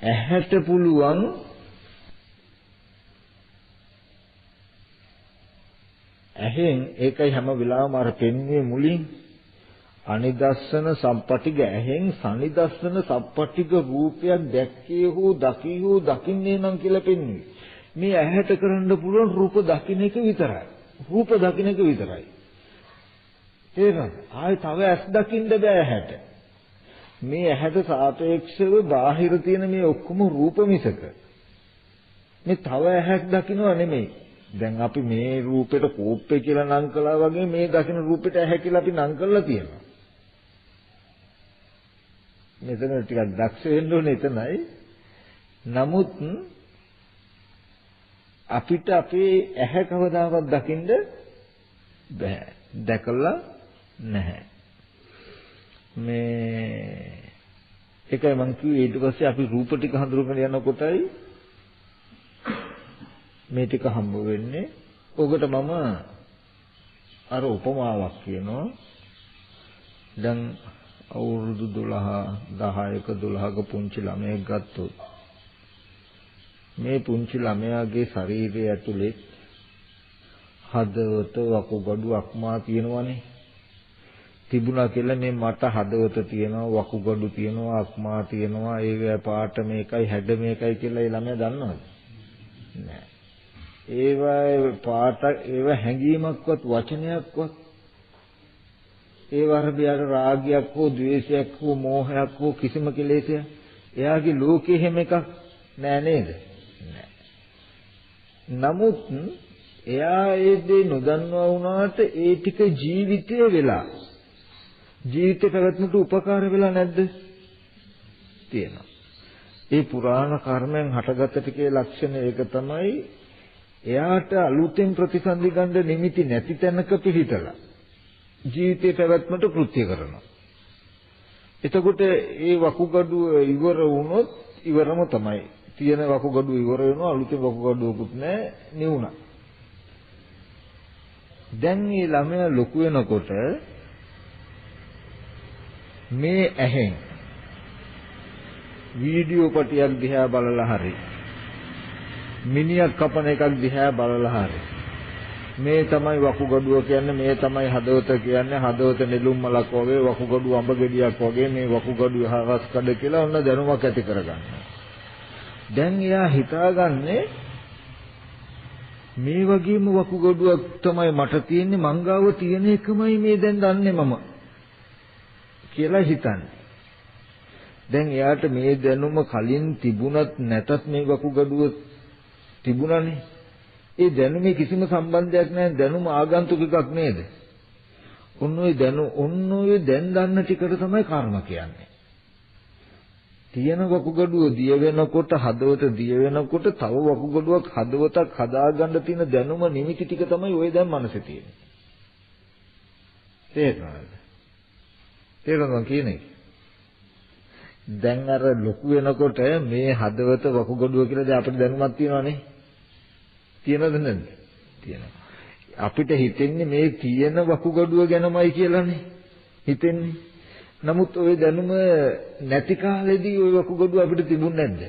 ඇහැට පුළුවන් ඇහෙන් ඒකයි හැම වෙලාවම අර පෙන්වන්නේ මුලින් අනිදස්සන සම්පටිග ඇහෙන් සනිදස්සන සම්පටිග රූපයක් දැක්කේ හෝ දකී හෝ දකින්නේ නම් කියලා පෙන්වන්නේ. මේ ඇහැට කරන්න පුළුවන් රූප දකින්න එක විතරයි. රූප දකින්න එක විතරයි. තේරෙනවද? ආයි තව ඇස් දකින්න බෑ ඇහැට. මේ ඇහැට සාපේක්ෂව බාහිර තියෙන මේ ඔක්කොම රූප මිසක මේ තව ඇහැක් දකින්නව නෙමෙයි. දැන් අපි මේ රූපෙට කෝප්පේ කියලා නම් කළා වගේ මේ දකින්න රූපෙට ඇහැ කියලා අපි නම් කරලා තියෙනවා. මෙතන ටිකක් දක්ෂ වෙන්න ඕනේ එතනයි. නමුත් අපිට අපේ ඇහැ කවදාවත් දකින්න බෑ. දැකලා නැහැ. මේ ඒකයි මම කිව්වේ ඊට පස්සේ අපි රූප ටික හඳුනගෙන යනකොටයි මේ ටික හම්බ වෙන්නේ. ඔකට මම අර උපමාවක් කියනවා. දැන් අවුරුදු 10ක 12ක පුංචි ළමයෙක් ගත්තොත් මේ පුංචි ළමයාගේ ශරීරය ඇතුලේ හදවත වකුගඩු අක්මා තියෙනවනේ. තිබුණා කියලා මේ මට හදවත තියෙනවා, වකුගඩු තියෙනවා, අක්මා තියෙනවා, ඒ පාට මේකයි හැඩ මේකයි කියලා ඒ ළමයා දන්නවද? නෑ. ඒවා පාට ඒව හැඟීමක්වත් වචනයක්වත් ඒ වර්ධයට රාගයක් හෝ ද්වේෂයක් හෝ මෝහයක් හෝ කිසිම කෙලෙසයක් එයාගේ ලෝකේ හැම එකක් නෑ නේද? නෑ. නමුත් එයා ඒ දේ නොදන්නවා වුණාට ඒ ටික ජීවිතේ වෙලා ජීවිතේ පැවැත්මට උපකාර වෙලා නැද්ද? තියෙනවා. ඒ පුරාණ කර්මෙන් හටගත් ටිකේ ලක්ෂණ ඒක තමයි එයාට අලුතෙන් ප්‍රතිසන්දි ගන්න නිමිති නැති තැනක පිහිටලා ජීවිතේ පැවැත්මට කෘත්‍ය කරනවා. එතකොට ඒ වකුගඩුව ඉවර වුණොත් ඉවරම තමයි. තියෙන වකුගඩුව ඉවර වෙනවා අලුතෙන් වකුගඩුවකුත් නැහැ නිවුණා. දැන් මේ ළමයා ලොකු වෙනකොට මේ ඇහෙන් වීඩියෝ පටියක් දිහා බලලා හරි මිනිහක් කපන එකක් දිහා බලලා හරි මේ තමයි වකුගඩුව කියන්නේ මේ තමයි හදවත කියන්නේ හදවත නෙළුම් මලක් වගේ වකුගඩුව අඹ ගෙඩියක් වගේ මේ වකුගඩුව හරස් කඩ කියලා ඔන්න දැනුමක් ඇති කරගන්නවා. දැන් එයා හිතාගන්නේ මේ වගේම වකුගඩුවක් තමයි මට තියෙන්නේ මංගාව තියෙන එකමයි මේ දැන් දන්නේ මම කියලා හිතන්නේ. දැන් එයාට මේ දැනුම කලින් තිබුණත් නැතත් මේ වකුගඩුව තිබුණානේ. ඒ දැනුමේ කිසිම සම්බන්ධයක් නැහැ දැනුම ආගන්තුක එකක් නේද? ඔන්න ඔය දැන් දන්න ටිකට තමයි කර්ම කියන්නේ. තියෙන වකුගඩුව දිය වෙනකොට හදවත දිය වෙනකොට තව වකුගඩුවක් හදවතක් හදාගන්න තියෙන දැනුම නිමිති ටික තමයි ඔය දැන් මනසේ තියෙන්නේ. තේරෙනවද? තේරෙනවද කියන්නේ? දැන් අර ලොකු වෙනකොට මේ හදවත වකුගඩුව කියලා දැන් අපිට දැනුමක් තියෙනවනේ. තියෙනවද නැද්ද? තියෙනවා. අපිට හිතෙන්නේ මේ තියෙන වකුගඩුව ගැනමයි කියලානේ හිතෙන්නේ. නමුත් ওই දැනුම නැති කාලෙදී ওই වකුගඩුව අපිට තිබුණේ නැද්ද?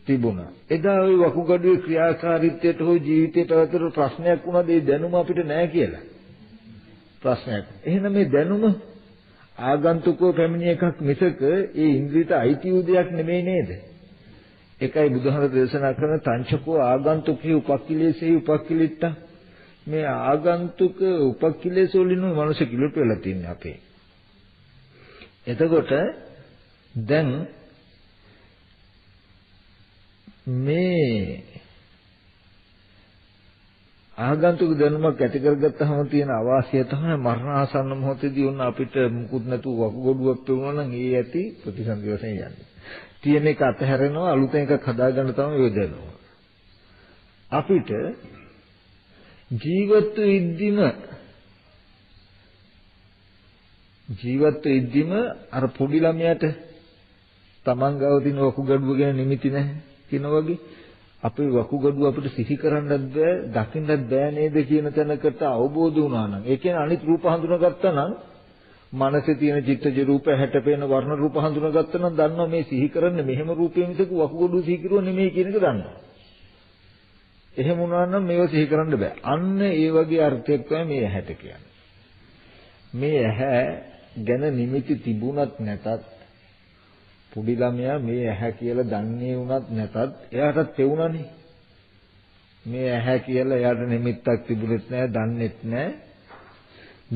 තිබුණා. එදා ওই වකුගඩුවේ ක්‍රියාකාරීත්වයට හෝ ජීවිතයට අතර ප්‍රශ්නයක් වුණාද ඒ දැනුම අපිට නැහැ කියලා? ප්‍රශ්නයක්. එහෙනම් මේ දැනුම ආගන්තුකව පැමිණි එකක් මිසක ඒ ඉන්ද්‍රියට අයිති වූ දෙයක් නෙමෙයි නේද? ඒකයි බුදුහාම දේශනා කරන තංචකෝ ආගන්තුකී උපක්ඛිලේසෙහි උපක්ඛිලිට්ඨ මේ ආගන්තුක උපක්ඛිලේස වලින් මනුෂ්‍ය කිලුට වෙලා තින්නේ අපේ. එතකොට දැන් මේ ආගන්තුක දැනුමක් ඇති කරගත්තාම තියෙන අවාසිය තමයි මරණාසන්න මොහොතේදී උන් අපිට මුකුත් නැතුව වකුගඩුවක් පෙවුනා නම් ඒ ඇති ප්‍රතිසන්දි වශයෙන් යන්නේ. තියෙන එක අතහැරෙනවා අලුතෙන් එකක් හදාගන්න තමයි ඔය දැනුම. අපිට ජීවත් වෙද්දිම අර පොඩි ළමයාට තමන් ගාව තියෙන වකුගඩුව ගැන නිමිති නැහැ කියන වගේ අපේ වකුගඩුව අපිට සිහි කරන්නත් බෑ දකින්නත් බෑ නේද කියන තැනකට අවබෝධ වුණා නම් ඒ කියන්නේ අනිත් රූප හඳුනාගත්තා නම් මනසේ තියෙන චිත්තජ රූප හැට පේන වර්ණ රූප හඳුනාගත්තා නම් දන්නවා මේ සිහි කරන්නේ මෙහෙම රූපේ මිසක වකුගඩුව සිහි කරුවා නෙමෙයි කියන එක දන්නවා. එහෙම වුණා නම් මේව සිහි කරන්න බෑ. අන්න ඒ වගේ අර්ථයක් තමයි මේ ඇහැට කියන්නේ. මේ ඇහැ ගැන නිමිති තිබුණත් නැතත් පොඩි ළමයා මේ ඇහැ කියලා දන්නේ වුණත් නැතත් එයාටත් තේුණානේ. මේ ඇහැ කියලා එයාට නිමිත්තක් තිබුණෙත් නැහැ, දන්නෙත් නැහැ.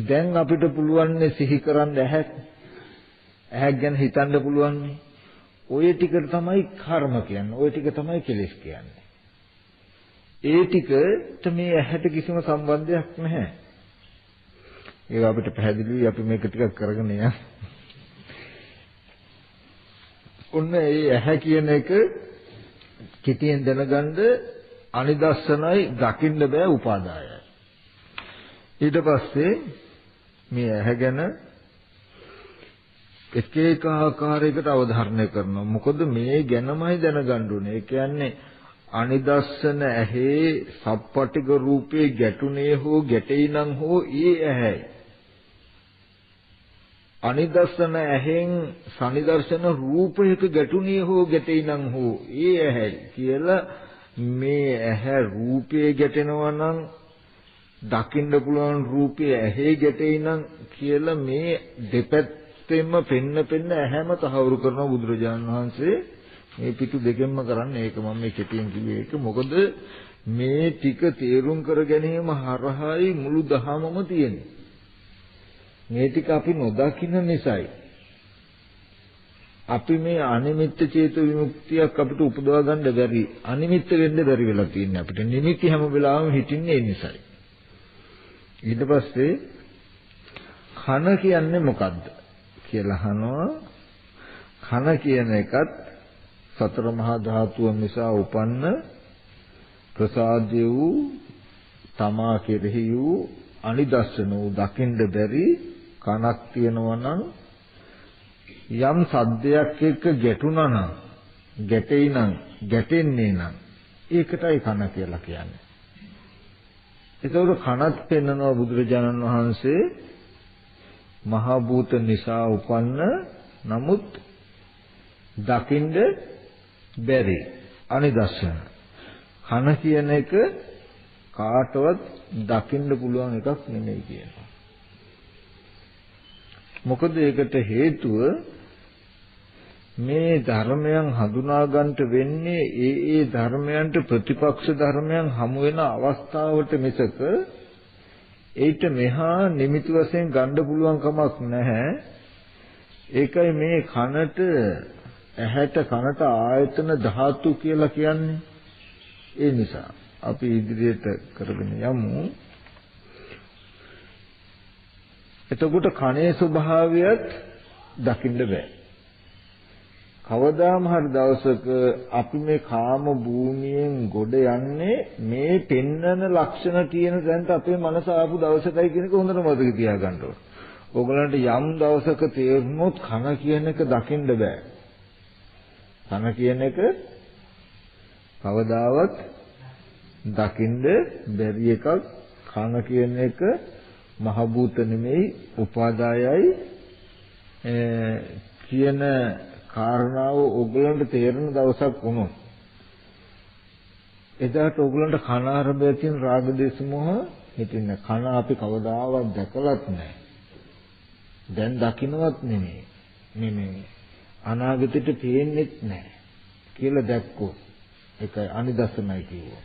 දැන් අපිට පුළුවන් සිහි කරන්න ඇහැ ගැන හිතන්න පුළුවන්. ඔය ටිකට තමයි කර්ම කියන්නේ. ඔය ටික තමයි කෙලෙස් කියන්නේ. ඒ ටිකට මේ ඇහැට කිසිම සම්බන්ධයක් නැහැ. ඒක අපිට පැහැදිලිවයි අපි මේක ටිකක් කරගෙන යන්න. ඔන්න ඒ ඇහැ කියන එක කිතියෙන් දැනගන්න අනිදස්සනයි දකින්න බෑ උපාදායයි. ඊට පස්සේ මේ ඇහැ ගැන එක එක ආකාරයකට අවධාරණය කරනවා. මොකද මේ ගැනමයි දැනගන්න ඕනේ. ඒ කියන්නේ අනිදස්සන ඇහි සප්පටික රූපේ ගැටුනේ හෝ ගැටෙයිනම් හෝ ඒ ඇහැයි. අනිදස්සන ඇහෙන් සනිදර්ශන රූපයක ගැටුනේ හෝ ගැටෙයිනම් හෝ ඒ ඇහැයි කියලා මේ ඇහැ රූපේ ගැටෙනවා නම් දකින්න පුළුවන් රූපේ ඇහි ගැටෙයිනම් කියලා මේ දෙපැත්තෙන්ම පෙන්න ඇහැම තහවුරු කරන බුදුරජාණන් වහන්සේ මේ පිටු දෙකෙන්ම කරන්නේ ඒක මම මේ කෙටියෙන් කිව්වේ ඒක මොකද මේ ටික තේරුම් කර ගැනීම හරහායි මුළු දහමම තියෙන්නේ. මේ ටික අපි නොදකින්න නිසායි අපි මේ අනිමිත්ත චේතු විමුක්තියක් අපිට උපදවා ගන්න බැරි. අනිමිත්ත වෙන්න බැරි වෙලා තියෙන්නේ අපිට. නිමිති හැම වෙලාවෙම හිටින්නේ ඒ නිසායි. ඊට පස්සේ කන කියන්නේ මොකද්ද කියලා අහනවා. කන කියන එකත් සතර මහා ධාතුන් නිසා උපන්න ප්‍රසාදය වූ තමා කෙරෙහි වූ අනිදස්සන වූ දකින්න බැරි කනක් තියෙනවා නම් යම් සද්දයක් එක්ක ගැටුණා නම් ගැටෙයි නම් ගැටෙන්නේ නම් ඒකටයි කන කියලා කියන්නේ. ඒකවල කනත් පෙන්වනවා බුදුරජාණන් වහන්සේ මහ භූත නිසා උපන්න නමුත් දකින්න බැරි අනිදස්සන. කන කියන එක කාටවත් දකින්න පුළුවන් එකක් නෙමෙයි කියනවා. මොකද ඒකට හේතුව මේ ධර්මයන් හඳුනා ගන්නට වෙන්නේ ඒ ධර්මයන්ට ප්‍රතිපක්ෂ ධර්මයන් හමු වෙන අවස්ථාවට මිසක ඒිට මෙහා නිමිති වශයෙන් ගන්න පුළුවන් කමක් නැහැ. ඒකයි මේ කනට ඇහැට කනට ආයතන ධාතු කියලා කියන්නේ. ඒ නිසා අපි ඉදිරියට කරගෙන යමු. එතකොට කනේ ස්වභාවයත් දකින්න බෑ. කවදාම හරි දවසක අපි මේ කාම භූමියෙන් ගොඩ යන්නේ මේ පෙන්නන ලක්ෂණ තියෙන තැනට අපේ මනස ආපු දවසටයි කියන එක හොඳට මතක තියාගන්න ඕනේ. ඕගලන්ට යම් දවසක තේරුනොත් කන කියන එක දකින්න බෑ. කන කියන එක කවදාවත් දකින්න බැරි එකක්. කන කියන එක මහ භූත නෙමෙයි උපාදායයි කියන කාරණාව ඕගලන්ට තේරෙන දවසක් වුණොත් එදාට ඕගලන්ට කන ආරම්භය තියෙන රාග දේශ මොහ හිතින්න. කන අපි කවදාවත් දැකලත් නැහැ. දැන් දකින්නවත් නෙමෙයි. අනාගතෙට පේන්නෙත් නැහැ කියලා දැක්කොත් ඒකයි අනිදස්සනයි කියුවා.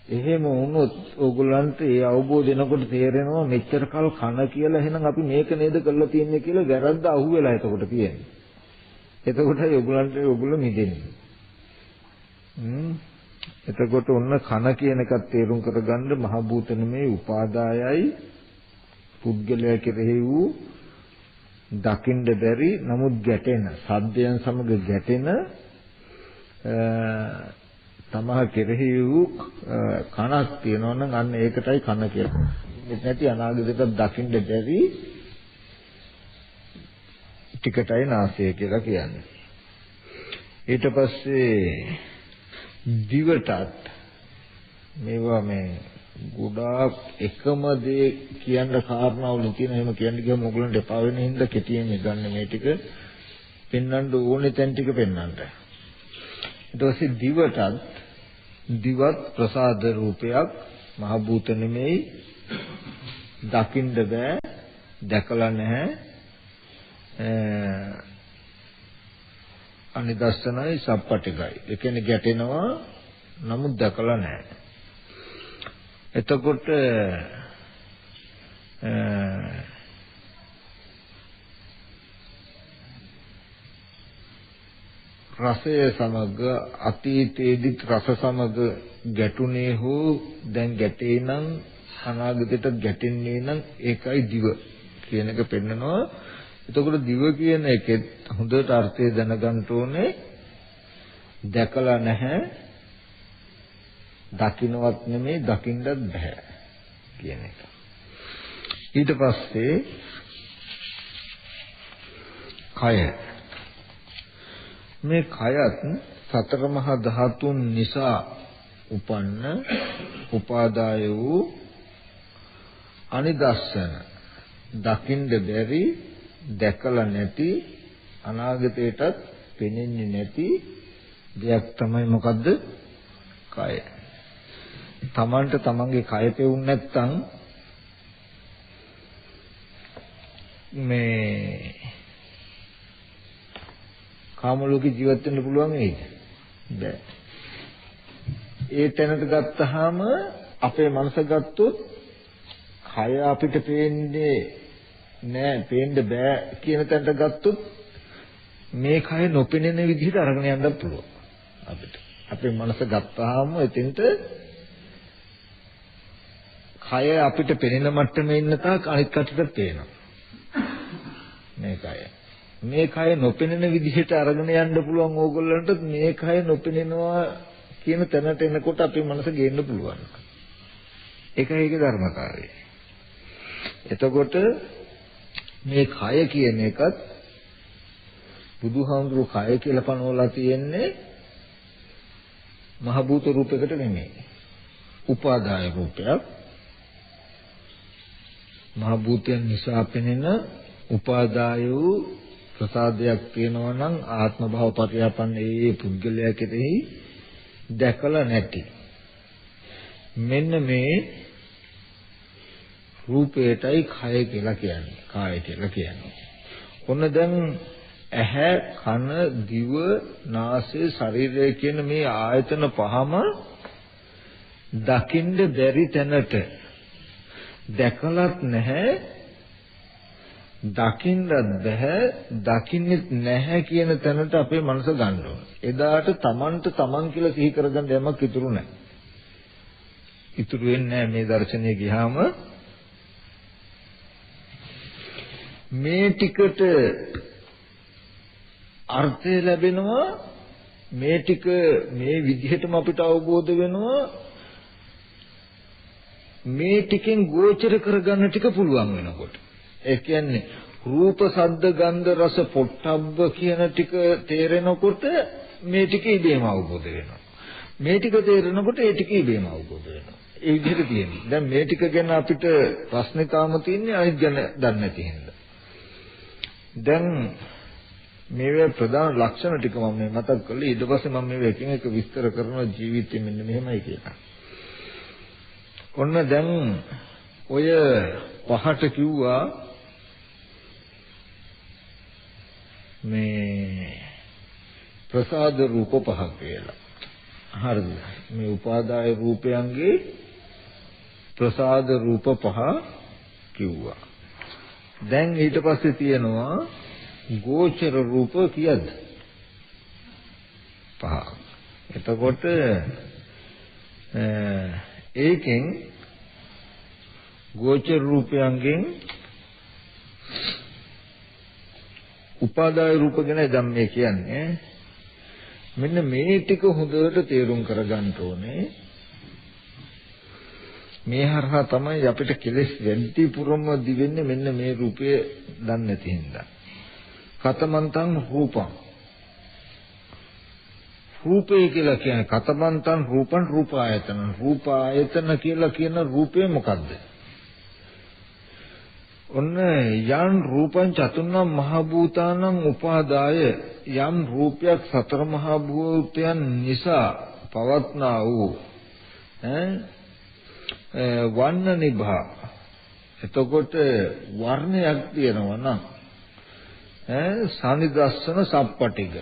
එහෙම වුණොත් ඕගොල්ලන්ට ඒ අවබෝධ වෙනකොට තේරෙනවා මෙච්චර කල් කන කියලා එහෙනම් අපි මේක නේද කරලා තියන්නේ කියලා වැරද්ද අහුවෙලා එතකොට තියෙන්නේ. එතකොටයි ඕගොල්ලෝ මිදෙන්නේ. එතකොට ඔන්න කන කියන එකත් තේරුම් කරගන්න මහ භූත නෙමේ උපාදායයි පුද්ගලයා කෙරෙහි වූ දකින්න බැරි නමුත් ගැටෙන සද්දයන් සමග ගැටෙන තමහ කෙරෙහි වූ කනක් තියෙනවා නම් අන්න ඒකටයි කන කියන්නේ. නැති අනාගතයට දකින්න බැරි ටිකටයි නාසය කියලා කියන්නේ. ඊට පස්සේ දිවටත් මේවා මේ ගොඩාක් එකම දේ කියන්න කාරණාවලු තියෙන. එහෙම කියන්න ගියම ඔයගොල්ලන්ට එපා වෙන හින්දා කෙටියෙන් ගන්න මේ ටික පෙන්වන්න ඕනේ තැන් ටික පෙන්වන්න. ඊට පස්සේ දිවත් ප්‍රසාද රූපයක් මහ භූත නෙමෙයි දකින්න බෑ දැකලා නැහැ. අනිදස්සනයි සප්පටිකයි. ඒ කියන්නේ ගැටෙනවා නමුත් දැකලා නැහැ. එතකොට රසය සමග අතීතයේදී රස සමග ගැටුනේ හෝ දැන් ගැටේ නම් අනාගතයට ගැටෙන්නේ නම් ඒකයි දිව කියන එක පෙන්නනවා. එතකොට දිව කියන එකෙත් හොඳට අර්ථය දැනගන්න ඕනේ. දැකලා නැහැ දකින්නවත් නෙමෙයි දකින්නත් බෑ කියන එක. ඊට පස්සේ කය මේ කයත් සතර මහා ධාතුන් නිසා උපන්න උපාදාය වූ අනිදස්සන දකින්න බැරි දැකලා නැති අනාගතයටත් පෙනෙන්නේ නැති දෙයක් තමයි මොකද්ද? කය. තමන්ට තමන්ගේ කය පෙවුන් නැත්තම් මේ කාම ලෝකේ ජීවත් වෙන්න පුළුවන් නේද? බෑ. ඒ තැනට ගත්තාම අපේ මනස ගත්තොත් කය අපිට පේන්නේ නෑ පේන්න බෑ කියන තැනට ගත්තොත් මේ කය නොපෙනෙන විදිහට අරගෙන යන්නත් පුළුවන් අපිට. අපේ මනස ගත්තාම එතෙන්ට කය අපිට පෙනෙන මට්ටමේ ඉන්න තාක් අනිත් කටට පේනවා. මේ කය නොපෙනෙන විදිහට අරගෙන යන්න පුළුවන් ඕගොල්ලන්ට මේ කය නොපෙනෙනවා කියන තැනට එනකොට අපේ මනස ගේන්න පුළුවන්. ඒකයි ඒකේ ධර්මතාවය. එතකොට මේ කය කියන එකත් බුදුහාමුදුරු කය කියලා පනවලා තියෙන්නේ මහ භූත රූපයකට නෙමෙයි. උපාදාය රූපයක්. මහ භූතයන් නිසා පෙනෙන උපාදාය වූ ප්‍රසාදයක් තියෙනවා නම් ආත්ම භව පරියාපන්න ඒ පුද්ගලයා කෙරෙහි දැකලා නැති. මෙන්න මේ රූපයටයි කය කියලා කියන්නේ. කාය කියලා කියන්නේ. ඔන්න දැන් ඇහැ, කන, දිව, නාසය, ශරීරය කියන මේ ආයතන පහම දකින්න බැරි තැනට දැකලත් නැහැ, දකින්නත් බෑ, දකින්නෙත් නැහැ කියන තැනට අපේ මනස ගන්න ඕන. එදාට තමන්ට තමන් කියලා සිහි කරගන්න යමක් ඉතුරු නැහැ. ඉතුරු වෙන්නේ මේ දර්ශනය ගියාම මේ ටිකට අර්ථය ලැබෙනවා, මේ ටික මේ විදිහටම අපිට අවබෝධ වෙනවා, මේ ටිකෙන් ගෝචර කරගන්න ටික පුළුවන් වෙනකොට. ඒ කියන්නේ රූප, ශබ්ද, ගන්ධ, රස, පොට්ටබ්බ කියන ටික තේරෙනකොට මේ ටික ඉබේම අවබෝධ වෙනවා. මේ ටික තේරෙනකොට ඒ ටික ඉබේම අවබෝධ වෙනවා. ඒ විදිහට තියෙනවා. දැන් මේ ටික ගැන අපිට ප්‍රශ්නේ තාම තියෙන්නේ අනිත් ගැන දන්නේ නැති හින්දා. දැන් මේවේ ප්‍රධාන ලක්ෂණ ටික මම මතක් කළේ. ඊට පස්සේ මම මේව එකින් එක විස්තර කරන ජීවිතේ මෙන්න මෙහෙමයි කියලා. ඔන්න දැන් ඔය පහට කිව්වා මේ ප්‍රසාද රූප පහක් කියලා. හරිද? මේ උපාදාය රූපයන්ගේ ප්‍රසාද රූප පහ කිව්වා. දැන් ඊට පස්සේ තියෙනවා ගෝචර රූප කීයද? පහ. එතකොට ඒකෙන් ගෝචර රූපයන්ගෙන් උපාදාය රූප ගැන දැන් මේ කියන්නේ. මෙන්න මේ ටික හොඳට තේරුම් කරගන්න ඕනේ. මේ හරහා තමයි අපිට කෙලෙස් වැඩිපුරම දිවෙන්නේ මෙන්න මේ රූපය දන්නේ නැති හින්දා. කතමන්තං රූපං. රූපය කියලා කියන්නේ කතමන්තං රූපං රූපායතන. රූපායතන කියලා කියන රූපය මොකද්ද? ඔන්න යම් රූපං චතුර්ණං මහ භූතානං උපාදාය යම් රූපයක් සතර මහ භූතයන් නිසා පවත්නා වූ වර්ණ නිභා. එතකොට වර්ණයක් තියෙනවා නම් සනිදස්සන සප්පටික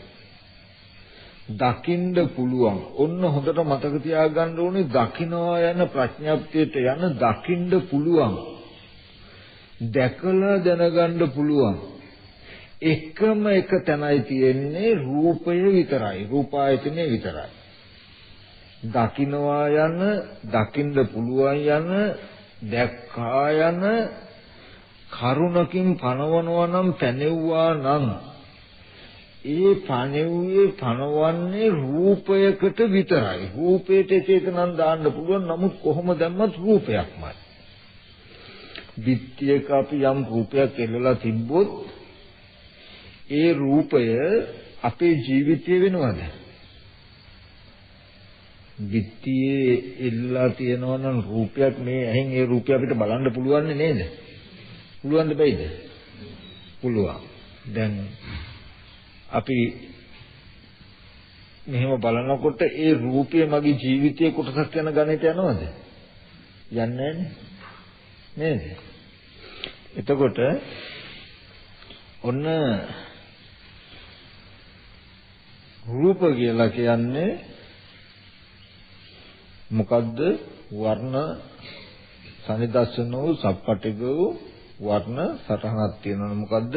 දකින්න පුළුවන්. ඔන්න හොඳට මතක තියාගන්න ඕනේ දකින්නවා යන ප්‍රඥාප්තියට යන දකින්න පුළුවන්. දැකලා දැනගන්න පුළුවන්. එකම එක තැනයි තියෙන්නේ රූපය විතරයි. රූපායතනෙ විතරයි. දකින්නවා යන, දකින්න පුළුවන් යන, දැක්කා යන කරුණකින් පනවනවා නම් පැනෙව්වා නම් ඒ පණෙව්වේ පණවන්නේ රූපයකට විතරයි. රූපයට චේතනන් දාන්න පුළුවන්. නමුත් කොහොම දැම්මත් රූපයක්මයි. විත්‍යක අපි යම් රූපයක් එල්ලලා තිබ්බොත් ඒ රූපය අපේ ජීවිතේ වෙනවද? විත්‍යයේ එල්ලලා තියෙනවා නම් රූපයක් මේ ඇහෙන් ඒ රූපය අපිට බලන්න පුළුවන් නේද? පුළුවන්ද බැයිද? පුළුවන්. දැන් අපි මෙහෙම බලනකොට ඒ රූපය මගේ ජීවිතයේ කොටසක් යන ගණිත යනවද? යන්නේ නේද? එතකොට ඔන්න රූප කියලා කියන්නේ මොකද්ද? වර්ණ සනිදස්සන වූ සප්පටික වූ වර්ණ සටහනක් තියෙනවා. මොකද්ද?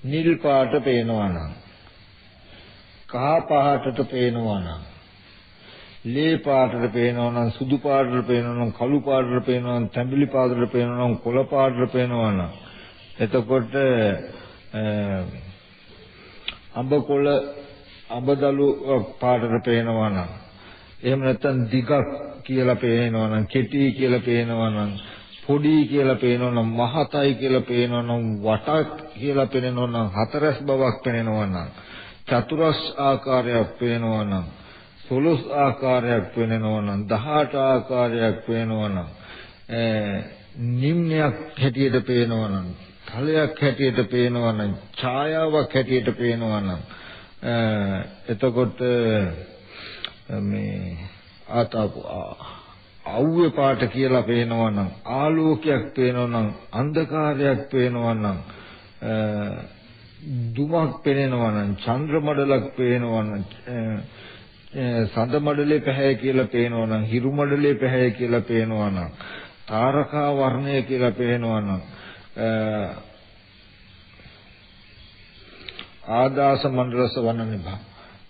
නිල් පාට පේනවා නම්, කහ පාටට පේනවා නම්, ලේ පාටට පේනවා නම්, සුදු පාටට පේනවා නම්, කළු පාටට පේනවා නම්, තැඹිලි පාටට පේනවා නම්, කොළ පාටට පේනවා නම්, එතකොට අඹකොළ අඹදළු පාටට පේනවා නම්, එහෙම නැත්නම් දිගක් කියලා පේනවා නම්, කෙටි කියලා පේනවා නම්, පොඩි කියලා පේනවා නම්, මහතයි කියලා පේනවා නම්, වටක් කියලා පේනවා නම්, හතරස් බවක් පේනවා නම්, චතුරස් ආකාරයක් පේනවා නම්, 16 ආකාරයක් පේනවා නම්, 18 ආකාරයක් පේනවා නම්, නිම්නයක් හැටියට පේනවා නම්, තලයක් හැටියට පේනවා නම්, ඡායාවක් හැටියට පේනවා නම්, එතකොට මේ අවුවේ පාට කියලා පේනවා නම්, ආලෝකයක් පේනවා නම්, අන්ධකාරයක් පේනවා නම්, දුමක් පේනවා නම්, චන්ද්‍ර මඩලක් පේනවා නම්, සඳ මඩලේ පැහැය කියලා පේනවා නම්, හිරු මඩලේ පැහැය කියලා පේනවා නම්, තාරකා වර්ණය කියලා පේනවා නම්, ආදාස මණ්ඩලස වනනිභා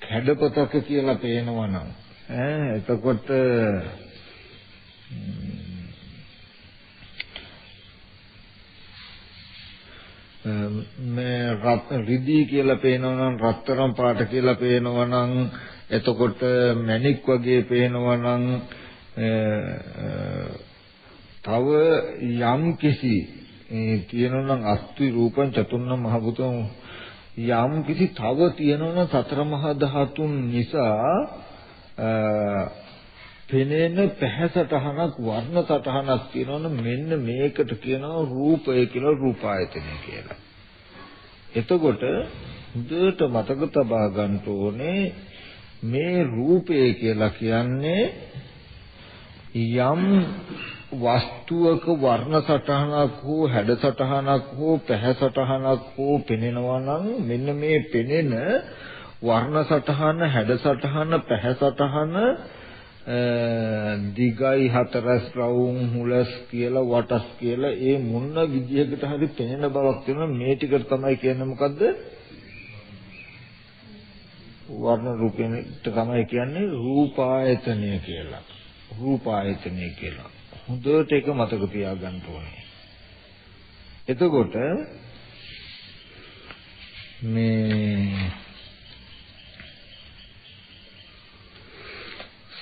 කැඩපතක කියලා පේනවා නම්, එතකොට මේ රිදී කියලා පේනවා නම්, රත්තරන් පාට කියලා පේනවා නම්, එතකොට මණික් වගේ පේනවා නම්, තව යම් කිසි කියනවා නම් අස්ති රූපං චතුර්ණ මහ භූතං යම් කිසි තව තියෙනවා නම් සතර මහා ධාතුන් නිසා පෙනෙන පැහැසටහනක් වර්ණ සටහනක් තියෙනවනේ මෙන්න මේකට කියනවා රූපය කියලා රූපායතනය කියලා. එතකොට හොඳට මතක තබා ගන්න ඕනේ මේ රූපය කියලා කියන්නේ යම් වස්තුවක වර්ණ සටහනක් හෝ හැඩ සටහනක් හෝ පැහැ සටහනක් හෝ පෙනෙනවා නම් මෙන්න මේ පෙනෙන වර්ණ සටහන හැඩ සටහන පැහැ සටහන දිගයි හතරස් රවුම් හුලස් කියලා වටස් කියලා ඒ මොන විදිහකට හරි පෙනෙන බවක් තියෙනවා මේ ටිකට තමයි කියන්නේ මොකද්ද වර්ණ රූපෙට තමයි කියන්නේ රූපායතනය කියලා රූපායතනය කියලා හොඳට ඒක මතක තියාගන්න ඕනේ එතකොට මේ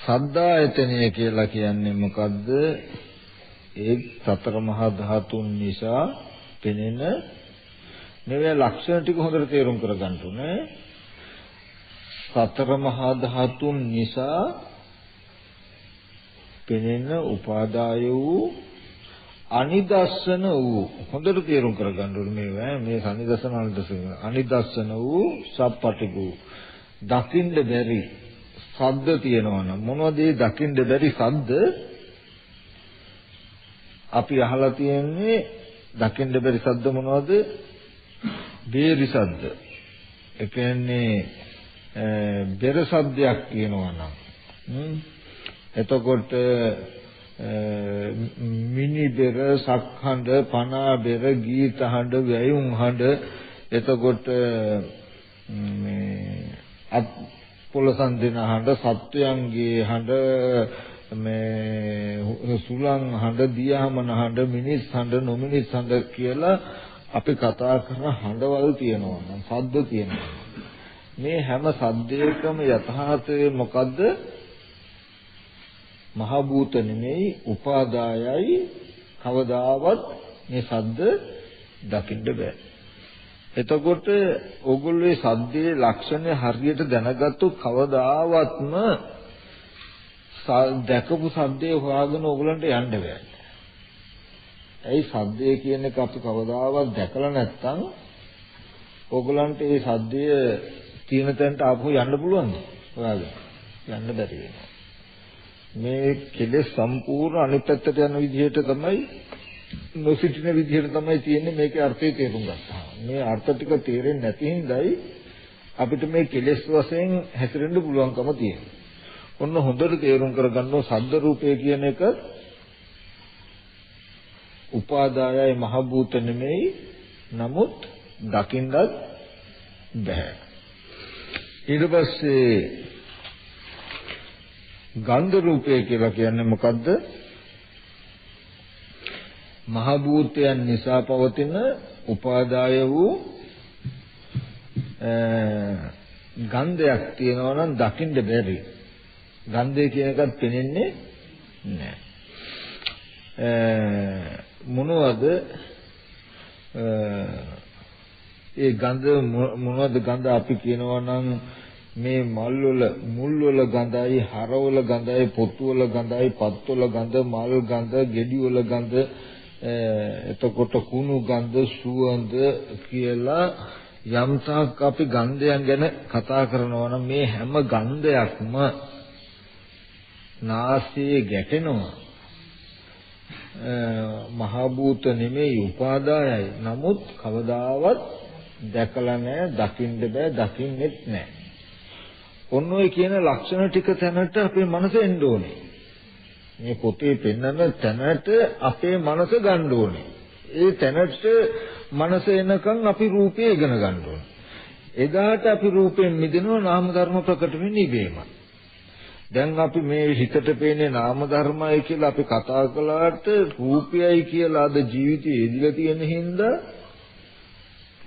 සද්දායතනය කියලා කියන්නේ මොකද්ද? ඒ සතර මහා ධාතුන් නිසා පෙනෙන මේ ලක්ෂණ ටික හොඳට තේරුම් කරගන්න ඕනේ. සතර මහා ධාතුන් නිසා පෙනෙන උපාදාය වූ අනිදස්සන වූ හොඳට තේරුම් කරගන්න ඕනේ මේ සනිදස්සන අනිදස්සන වූ සප්පටිගු දකින්න බැරි සද්ද තියෙනවා නම් මොනවද ඒ දකින්න බැරි සද්ද අපි අහලා තියෙන්නේ දකින්න බැරි සද්ද මොනවද බේරි සද්ද ඒ කියන්නේ බෙර සද්දයක් කියනවා නම් එතකොට මිනි බෙර සක්හඬ පනා බෙර ගීත හඬ වැයුම් හඬ එතකොට මේ පොළසන් දෙන හඬ සත්වයන්ගේ හඬ මේ සුලං හඬ දියාමන හඬ මිනිස් හඬ නොමිනිස් හඬ කියලා අපි කතා කරන හඬවල් තියෙනවා නම් ශබ්ද තියෙනවා මේ හැම ශබ්දයකම යථාර්ථය මොකද්ද මහ භූත නෙමෙයි උපාදායයි කවදාවත් මේ ශබ්ද දකින්න බෑ එතකොට ඕගොල්ලෝ සද්දේ ලක්ෂණය හරියට දැනගත්තොත් කවදාවත්ම දැකපු සද්දේ හොයාගෙන ඕගොල්ලන්ට යන්න බෑ. ඇයි සද්දේ කියන එක අපි කවදාවත් දැකලා නැත්නම් ඕගොල්ලන්ට ඒ සද්දය තියෙන තැනට ආපහු යන්න පුළුවන්ද? හොයාගෙන යන්න බැරි වෙනවා. මේ කෙලෙස් සම්පූර්ණ අනිත් පැත්තට යන විදිහට තමයි නොසිටින විදිහට තමයි තියෙන්නේ මේකේ අර්ථය තේරුම් ගත්තා. මේ අර්ථ ටික තේරෙන්නේ නැති හින්දායි අපිට මේ කෙලෙස් වශයෙන් හැසිරෙන්න පුළුවන්කම තියෙනවා. ඔන්න හොඳට තේරුම් කරගන්න සද්ද රූපය කියන එක උපාදායයි මහ භූත නෙමෙයි. නමුත් දකින්නත් බෑ. ඊට පස්සේ ගන්ධ රූපය කියලා කියන්නේ මොකද්ද? මහ භූතයන් නිසා පවතින උපාදාය වූ ගන්ධයක් තියෙනවා නම් දකින්න බැරි. ගන්ධය කියන එකත් පෙනෙන්නේ නැහැ. මොනවද ඒ ගඳ මොනවද ගඳ අපි කියනවා නම් මේ මල් වල මුල් වල ගඳයි, හර වල ගඳයි, පොතු වල ගඳයි, පත් වල ගඳ, මල් ගඳ, ගෙඩි වල ගඳ, එතකොට කුණු ගඳ, සුවඳ කියලා යම් තාක් අපි ගන්ධයන් ගැන කතා කරනවා නම් මේ හැම ගන්ධයක්ම නාසයේ ගැටෙනවා. මහ භූත නෙමෙයි උපාදායයි. නමුත් කවදාවත් දැකලා නැහැ, දකින්න බෑ, දකින්නෙත් නැහැ. ඔන්න ඔය කියන ලක්ෂණ ටික තැනට අපේ මනස එන්න ඕනේ. මේ පොතේ පෙන්වන තැනට අපේ මනස ගන්න ඕනේ. ඒ තැනට මනස එනකන් අපි රූපය ඉගෙන ගන්න ඕනේ. එදාට අපි රූපයෙන් මිදෙනවා, නාම ධර්ම ප්‍රකට වෙන්නේ ඉබේම. දැන් අපි මේ හිතට පේන්නේ නාම ධර්මයි කියලා අපි කතා කළාට රූපයයි කියලා අද ජීවිතේ ඉදිරිය තියෙන හින්දා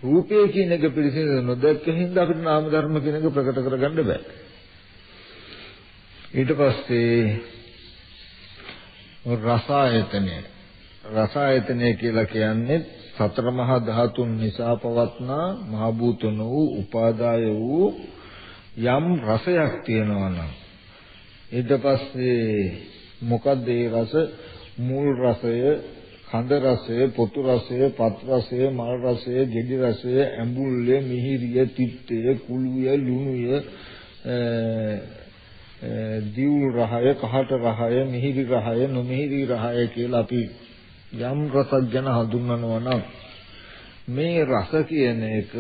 රූපය කියන එක පිළිසිඳ නොදැක්ක හින්දා අපිට නාම ධර්ම කියන එක ප්‍රකට කරගන්න බෑ. ඊට පස්සේ රසායතනය කියලා කියන්නේ සතර මහා ධාතුන් නිසා පවත්නා මහ භූතන වූ උපාදාය වූ යම් රසයක් තියෙනවා නම් ඊට පස්සේ මොකද්ද ඒ රස? මුල් රසය, කඳ රසය, පොතු රසය, පත් රසය, මල් රසය, ගෙඩි රසය, ඇඹුල්ය, මිහිරිය, තිත්තය, කුළුය, ලුණුය, දිවුල් රහය, කහට රහය, මිහිරි රහය, නොමිහිරි රහය කියලා අපි යම් රසක් ගැන හඳුන්වනවා නම් මේ රස කියන එක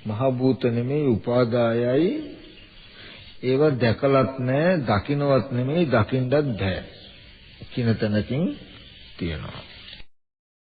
මහ භූත නෙමෙයි උපාදායයි. ඒව දැකලත් නැහැ, දකින්නවත් නෙමෙයි, දකින්නත් බෑ කියන තැනකින් තියෙනවා.